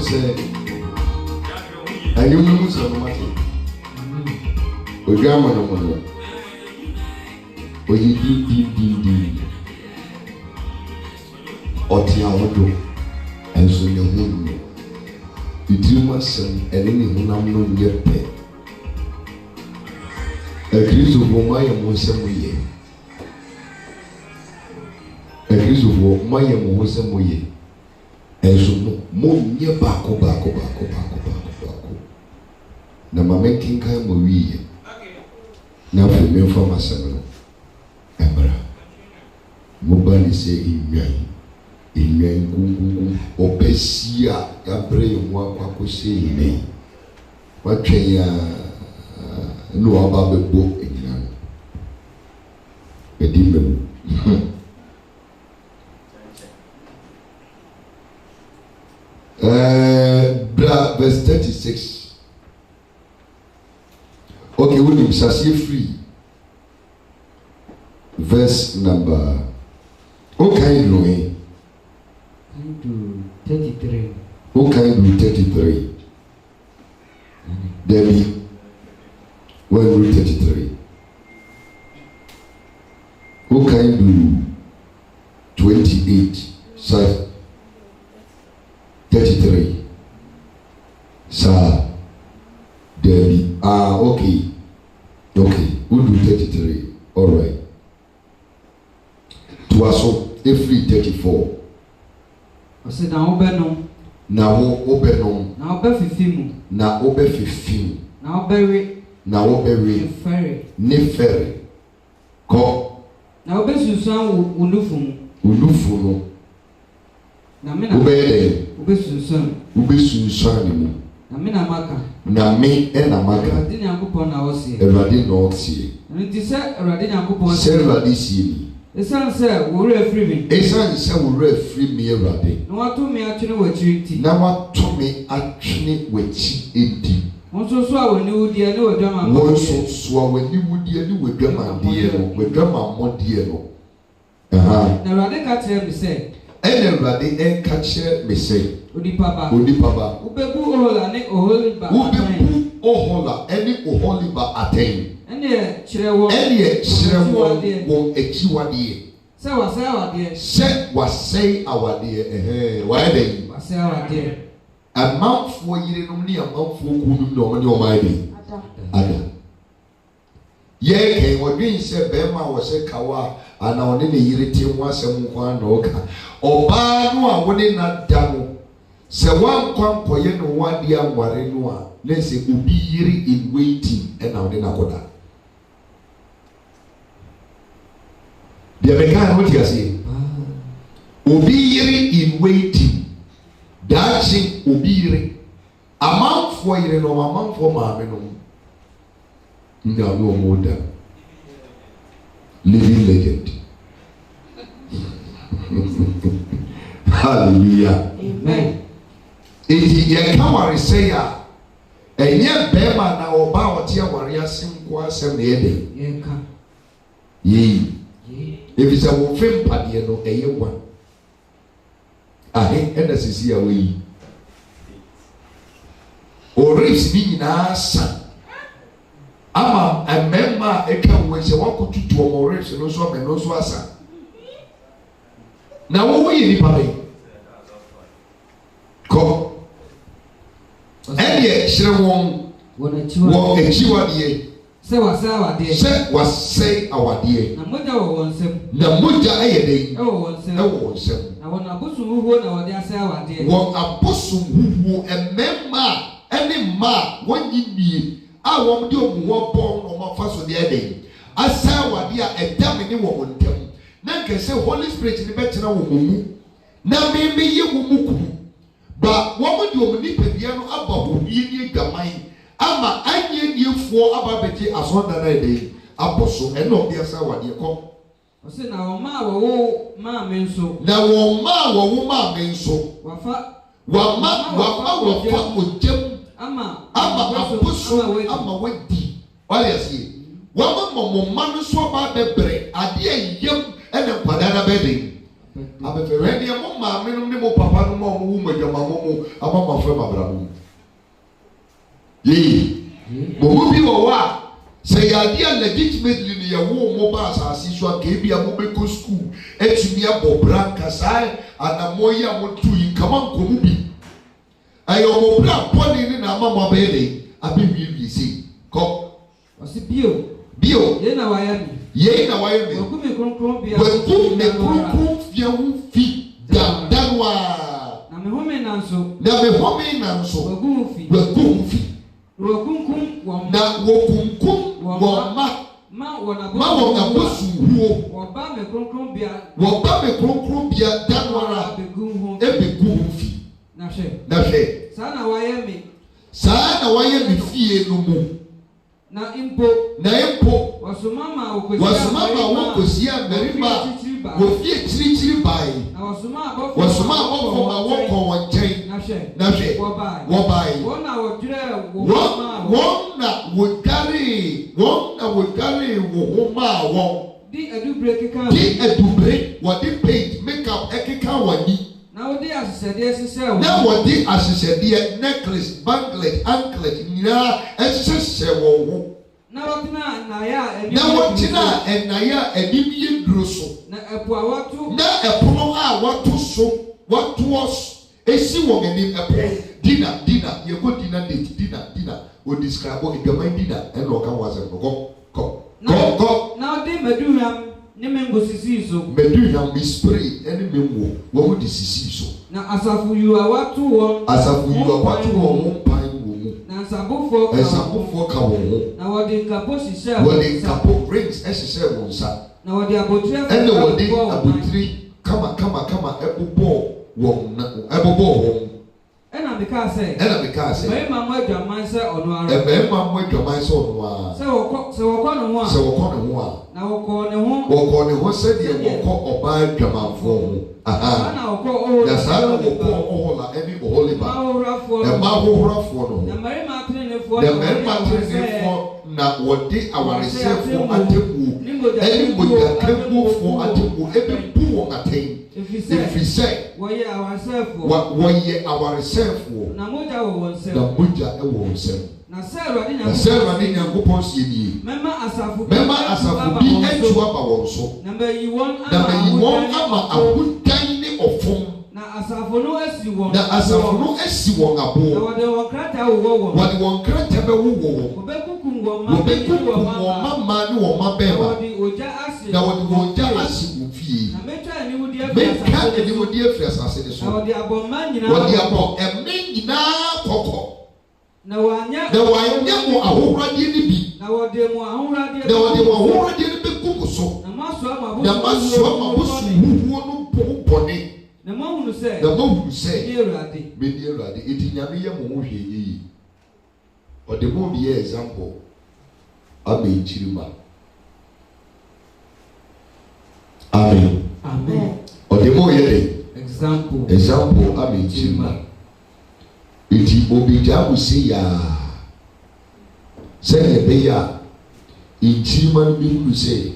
say ayu mu so no mate odwa mo no mo oyi di oti awodo enso ne hu no idimu asem ene ne hunam no nye pe ekristo bo maye mo nsem ye ekristo bo maye mo nsem ye enso mo nye baako na mama kinkan mo wiye na fe me fam asem no ebra mo ba ni se inyan gungu obesia gabre mo akwa se ine watwen ya no aba bebo enyina edimbe verse 36. Okay, we need to see free. Verse number. Okay, Louis. 33. Okay, 33. Debbie. When we 33. Okay, 28. So 33. Sir. Debbie. Okay. We'll do 33. All right. To us, every 34. I said, now Obenom. Now Obenom. Now Befifimu. Now Obefifimu. Now Berry. Now Oberry. Neferi. Ko. Now Besusan Ulufumu. Namina. Ubesusan. Ubesusan. Namina Maka. Na me na maka. Radin Yankopon na osie. Radin na osie. Nti se Radin Yankopon. Se Radin sie. Esan se wore afri mi. Esan se wore afri mi Radin. Na wato me atwene wachi nti. Na wato me atwene wachi enti. Wonso so awani wudi ani wadwama. Wonso so awani wudi ani wadwama de no. Wadwama modie no. Aha. Na Radin ka tell me say. Ene Radin ka tell me say. Odipaba. Ubebu ohola ne oholiba. Ubebu ohola ene oholiba aten. Ene chirewo. Won echiwade. Se wasai awade. Se wasai awade. Why dey? Wasai awade. Amanfo yire nom ne amanfo kunum no ne omai ada. Ye ken wodwin se bema wo se kawa ana one ne yire tie ho asem nkwa na oka. Oba no a woni na da no. Se wan kwankoye no wade anware no a na se obi yiri in waiting e na woni na koda. Dia beka no tiase. Obi yiri in waiting. Dachi obi yiri. Amanfo yiri no amanfo maame no. No more than living legend. Hallelujah. Amen. Eti ye kawari say ya enye bema na oba ote awari asem ko asem na yede Ye ka. Ye if say wo fem pade no eye wa ahe ena sisi ya we o rips bi na sa ama emema eka wo se wakotutu o mo rips no so me no so asa na wo yi ni pabe ko ene shire won echiwade se wasai awade. Se wasai awade. Na moja wo wonsem. Na moja ayede. Wo wonsem. Wo wonsem. Na won abosu huhuo na wode asai awade. Won abosu huhuo emema ene ma wonyimie a won de omuwo bon no mafa so de eden. Asai awade a edam ne wo wontem. Na nke se Holy Spirit ne betena wo mu. Na me ye wo mu ku. Ba wo de omni pebia no aba ho yie gaman. Ama anye niefo ababeti asonda na ede aboso ene obi asa wade ko o se na wo ma wo ma me nso na wo ma me nso wafa ojem ama aboso ama wadi wale asie wama momo manu so ba bebre ade ayem ene kwada na bede abɛfɛ hwɛ deɛ mo maame no ne mo papa no ma ɔmo wu mo adwama mo ama mo afɛ mo abrabɔ mu yie mo wu bi wɔ hɔ a sɛ yɛade a legitimately ne yɛwo mo ba asase so a keebi a mo bɛkɔ school atumi abɔ bra nkasaa anammɔ yi a mo tu yi nkama nkɔmu bi ɛyɛ ɔmo bra bɔne ne na ama mo abɛyɛ de abɛwiewie sei kɔ ɔsi bio yɛn na wayɛ mi wɔkum me kronkron bia ho fi dandanwa na me home nanso wagu ho fi wɔkunkum wɔn ma wɔn abosuhuo wɔba me kronkron bia danwara ebegu ho fi na hwɛ saa na wayɛ me fie no mu na mpo wɔsoma ma wɔkɔsia mmarima wɔfie kyirikyiri bae na wɔsoma abɔfo ma wɔkɔ wɔn nkyɛn na hwɛ wɔbae wɔn na wɔdwaree wo ho maa wɔn di adubere wɔde paint makeup ɛkeka wɔn ni na wɔde ahyehyɛdeɛ hyehyɛ wɔn na wɔde ahyehyɛdeɛ necklace banglet anklet nyinaa ɛhyehyɛ wɔn ho na wɔtena ɛnayɛ a anim yɛ duro so na ɛpono a wɔtoɔ esi wɔn anim ɛpono dina yɛkɔ dina date dina odescribe edwaman dina ɛna ɔka wɔn asɛm kɔ na ɔde maduham ne mengo sisi so maduham mi spray ɛne mengo wɔn de sisi so na asafo yu a wato wɔn ho mpan wɔ mu na nsabofoɔ ka wɔn ho na wɔde nkapo rings ɛhyehyɛ wɔn nsa na wɔde abotire ɛna wɔde abotire kama ɛbobɔ wɔn ɛna meka sɛ mmarima mo adwaman sɛ ɔno ara sɛ wɔkɔ ne ho a na wɔkɔ ne ho sɛdeɛ wɔkɔ ɔbaa adwamanfoɔ ho na saa na wɔkɔ ɔhola ɛne ɔholiba ɛma ahohorafoɔ no ho na mmarima atenefoɔ na wɔde awaresɛfoɔ atemmuo ɛne mogyakamuofoɔ atemmuo ɛbɛbu wɔn atɛn ɛfiri sɛ wɔyɛ awaresɛfoɔ na mogya ɛwɔ wɔn nsam na sɛ Awurade Nyankopɔn sie nie mɛma asafo bi atu aba wɔn so na mayi wɔn ama ahodan ne ɔfom na asafo no asi wɔn aboɔ na wɔde wɔn krataa bɛwowɔ wɔn wɔbɛkukum wɔn mma ne wɔn mma bɛrima na wɔde wɔn gya ahye wɔn fie na mɛtwa animudeɛ afiri asase ne so na wɔde abɔ mma nyinaa kɔkɔ na wanyɛ mo ahohoradeɛ ne bi na wɔde mo ahohoradeɛ ne bɛgu mo so na masoa ma bosuhuhuo no bɔne na mahunu sɛ meni Awurade eti nyame yɛ mo ho hwɛ yiyi ɔde mo bi yɛ example ama nkyirima amen ɔde mo yɛ de example ama nkyirima eti obi gya mo si yaa sɛ ɛbɛyɛ a nkyirima no bi hunu sɛ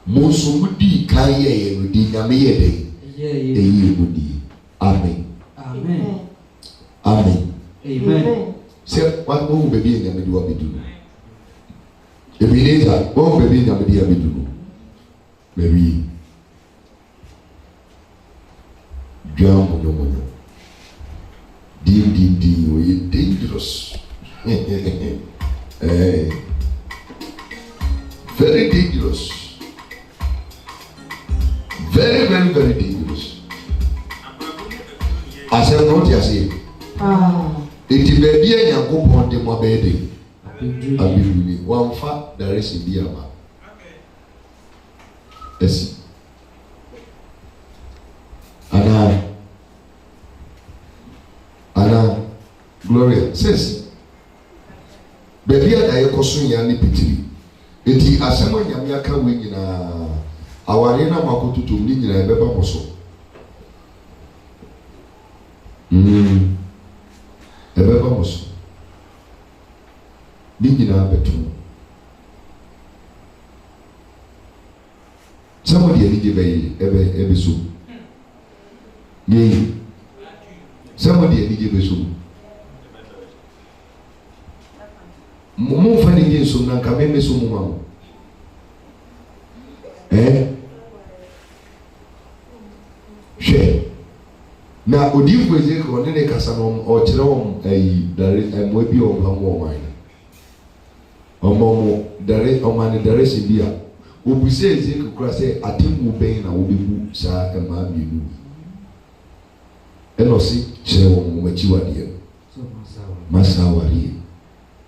mo nso mo di kan yɛ no di nyame yɛ de ɛyɛ mu die amen sɛ wɔn baabi a nyame de wa bɛdu no Ebenezer wɔn baabi a nyame de wa bɛdu no baabi dwa monyɔmonyɔ di oye dangerous very dangerous very dangerous asɛm no te ase eti baabi a Nyankopɔn de mo abɛyɛ de abiruni wɔmfa direction bi ama esi ana Gloria says baabi a da yɛkɔ so nya ne pitiri eti asɛm a Nyame aka wɔ nyinaa aware na makototo ne nyinaa ɛbɛba mo so ɛbɛba mo so ne nyinaa bɛto sɛ mo deɛ anigye bɛyɛ ɛbɛ so Yei. Somebody any give us Mo fani gye nsom na nka meme so mu ma. Hwɛ. Na odifo Ezekiel ɔne ne kasa no ɔkyerɛ wɔn dare ɛmo bi ɔmo amo ɔman. Ɔmo dare ɔman dare se bi a obuse Ezekiel kura sɛ atemu bɛn na wɔbɛbu saa ɛmaa mienu. Ɛna ɔsi kyerɛ wɔn wɔn akyi wadeɛ. Masa awadeɛ.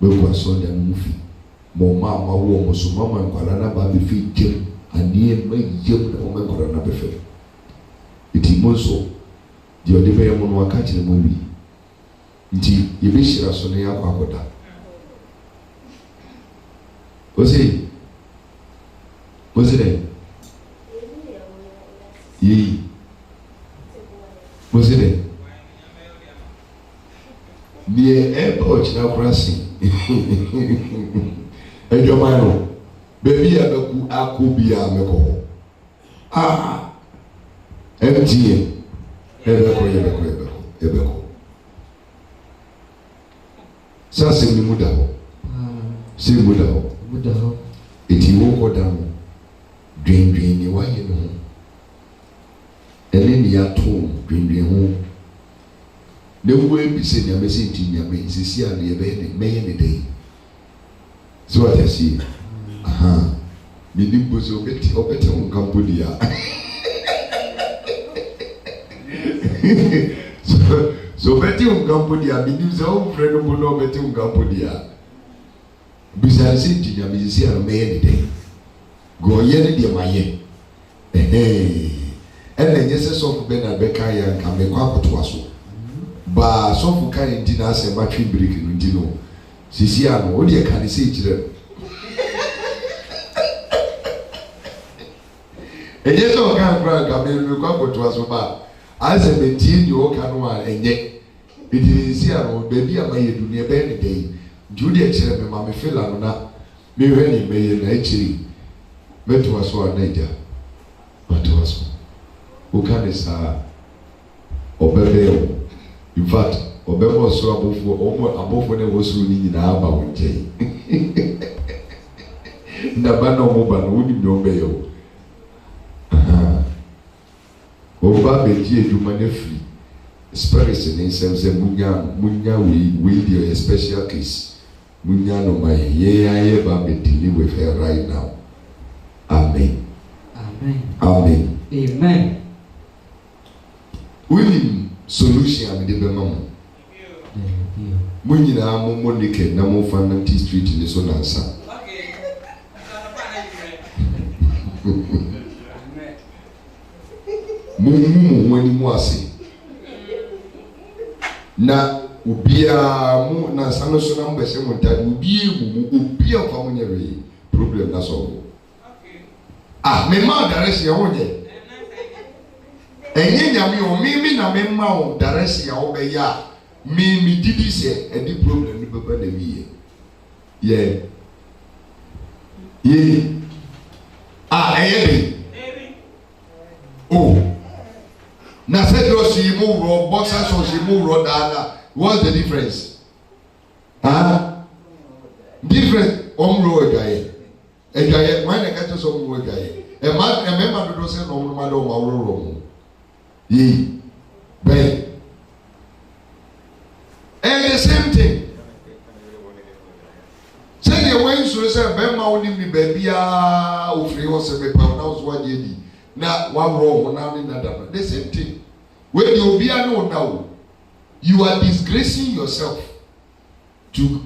Bɛkɔ asɔre no mu fi. Ma ɔmo a wɔwɔ ɔmo so mama nkwalaa na ba bɛfɛ gyem aneɛ ma yam na ɔmo nkwalaa na bɛfɛ. Eti mo nso deɛ ɔde bɛyɛ mo no aka kyerɛ mo wi. Nti yɛbɛhyira so na yɛakɔ akɔda. Ose dɛ yei ose dɛ neɛ ɛba ɔkyerɛ akora se adwaman no baabi a bɛku akɔ biara mɛkɔ hɔ MTN yɛbɛkɔ saa asɛm ne mu da hɔ sɛ mu da hɔ eti wɔkɔ da no dwendwen ne wayɛ no ho ɛne ne yɛato dwendwen ho na wo ebise nea bɛsɛ nti nea bɛ sisi a ne yɛbɛyɛ ne mɛyɛ ne dɛ so what I see me nim bo so ɔbɛte ho nkampo di a so ɔbɛte ho nkampo di a me nim sɛ ɔmfrɛ no bo na ɔbɛte ho nkampo di a bisa sɛ nti nea bɛ sisi a no mɛyɛ ne dɛ gɔyɛ ne deɛ ma yɛ ɛna nyɛ sɛ sɔfo bɛ na bɛka yɛ nka mɛkɔ akɔtoa so ba sɔfo ka yɛ nti na asɛ matwe biriki no nti no sisi a no o deɛ ka ne sɛ kyerɛ ɛnyɛ sɛ ɔka nkora nka mɛkɔ akɔtoa so ba asɛ mɛntie deɛ ɔka no a ɛnyɛ ɛdi sisi a no baabi a ma yɛ du ne ɛbɛyɛ ne dɛ yi nti o deɛ kyerɛ me ma me fela no na mehwɛ ne mɛyɛ na akyiri mɛtoa so a na agya matoa so woka ne saa ɔbɛbɛyɛ wo in fact ɔbɛbɔ soro abɔfoɔ ne wɔ soro ne nyinaa aba wo nkyɛn ndaba na ɔmo ba no wonim ne ɔbɛyɛ wo ɔba bɛgye adwuma no afiri spirit ne nsɛm sɛ munya wei deɛ ɔyɛ special case munya no ma yɛyɛ ba bɛdili with her right now. Amen. Winning solution a mede bɛma mo. Mo nyinaa mo naked na mo fa nanti street ne so nansa. Mo wani mo ase. Na obiara mo nansa no so na mo bɛhyɛ mo ntade obiara fa mo nyɛ problem na so. Me ma direction ya wonye. Enye nyame o mi na me ma o direction ya wo be ya. Mi didi se e di problem ni baba na wiye. Ye. Eye be. Oh. Na se do si mu ro boxer so si mu ro dana. What's the difference? Different omro egaye. Egaye why na kato so mu egaye. Emema dodo se no no ma do ma woro mu. Yi. Bye. And the same thing. Say the way so say be ma woni mi ba bia ofri ho se be pa na so wa de di. Na wa woro ho na ni na da. The same thing. When the obia no now, you are disgracing yourself to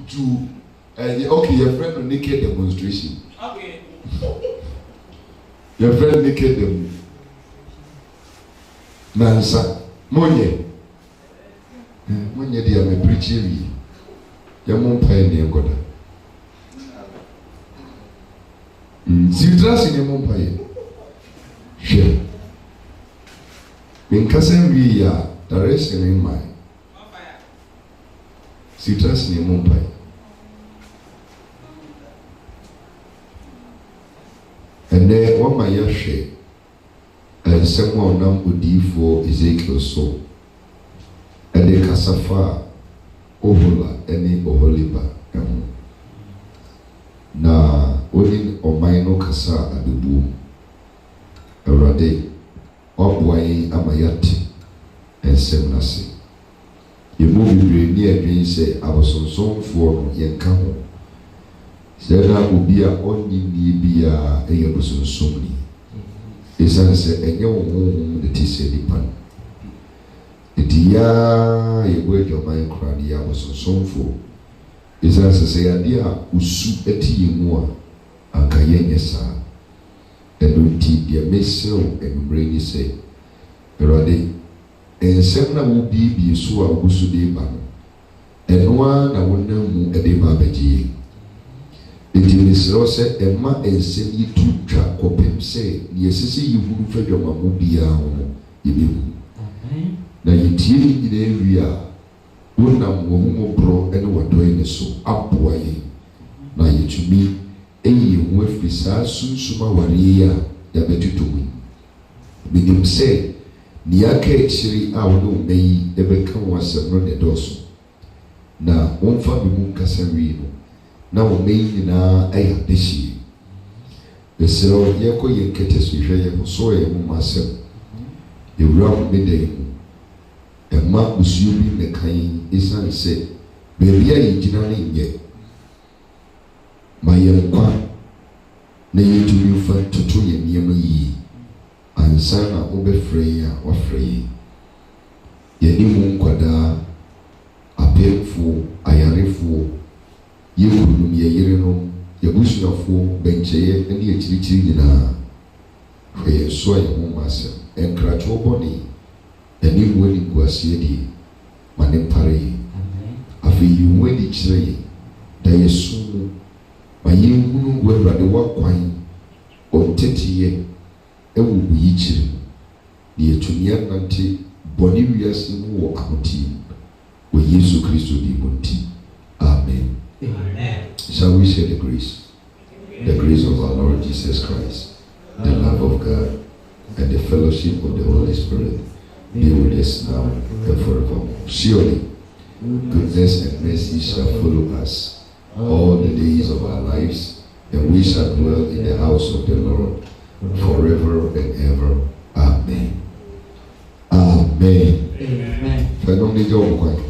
okay, your friend on naked demonstration. Okay. Your friend naked them. Nansa. Monye dia me preaching. Ya mon pay ne ngoda. Si trust ne mon pay. She. Minkasem wi ya direction in mind. Si trust ne mon pay. And then what my share nsɛm a ɔnam odiyifoɔ Ezekiel so ɛde kasa fa Ohola ɛne Oholiba ɛho na ɔne ɔman no kasa abɛbuo Awurade ɔboa yɛn ama yɛate nsɛm n'ase yɛmu bebree ne adwene sɛ abosonsomfoɔ no yɛnka ho sɛ na obi a ɔnye nnie biara ɛyɛ abosonsomni ɛsiane sɛ ɛnyɛ wo honhom ne te sɛ nipa no ɛti yaa yɛbɔ adwaman koraa ne yɛ abosonsomfoɔ ɛsiane sɛ sɛ yɛade a osu ati yɛ mu a anka yɛnyɛ saa ɛno nti deɛ mesrɛw anwummerɛ ni sɛ Awurade nsɛm na wobiebie so a wogu so de ba no ɛno ara na wonam mu ɛde ba abɛgye yɛn nti mesrɛw sɛ ɛma nsɛm yi tu twa kɔpem sɛ neɛ ɛsɛ sɛ yɛhunu fa dwamamo biara ho no yɛbɛhu na yɛtie ne nyinaa wie a wonam w'ahummɔborɔ ne w'adɔe ne so aboa yɛn na yɛtumi ɛyi yɛn ho afiri saa sunsum awareɛ yi a yɛabɛtotɔ mu menim sɛ nea aka akyiri a wode wo mma yi ɛbɛka wo asɛm no ne dɔɔso na wɔmfa me mu nkasa wie no na wo mma yi nyinaa ɛyɛ adehye ɛsrɛ yɛkɔ yɛn nkɛtɛ so hwɛ yɛn ho so yɛn ho ma asɛm yɛwura ho me dan mu ɛma osuo bi mmɛka yɛn ɛsiane sɛ baabi a yɛgyina no nyɛ ma yɛn nkwa na yɛtumi mfa toto yɛn nneɛma yie ansa na wobɛfrɛ yɛn a wafrɛ yɛn yɛne mu nkwadaa apɛmfoɔ ayarefoɔ yɛkunom yɛyerenom yɛbusuafoɔ bɛnkyɛeɛ ne akyirikyiri nyinaa hwɛ yɛn so a yɛn ho ma asɛm ɛnkratwoɔ bɔne ɛne mu animguaseɛ deɛ ma ne mpare yɛn afei yɛn ho ani kyerɛ yɛn da yɛsom mu ma yɛnhunu w'Awurade w'akwan ɔnteteyɛ ɛwɔ wo yikyiri mu na yɛtumi anante bɔne wiase mu wɔ ahoteɛ wɔ Yesu Kristo din mu nti amen. Shall we share the grace? The grace of our Lord Jesus Christ, the love of God, and the fellowship of the Holy Spirit be with us now and forevermore. Surely, goodness and mercy shall follow us all the days of our lives, and we shall dwell in the house of the Lord forever and ever. Amen. Amen. Amen.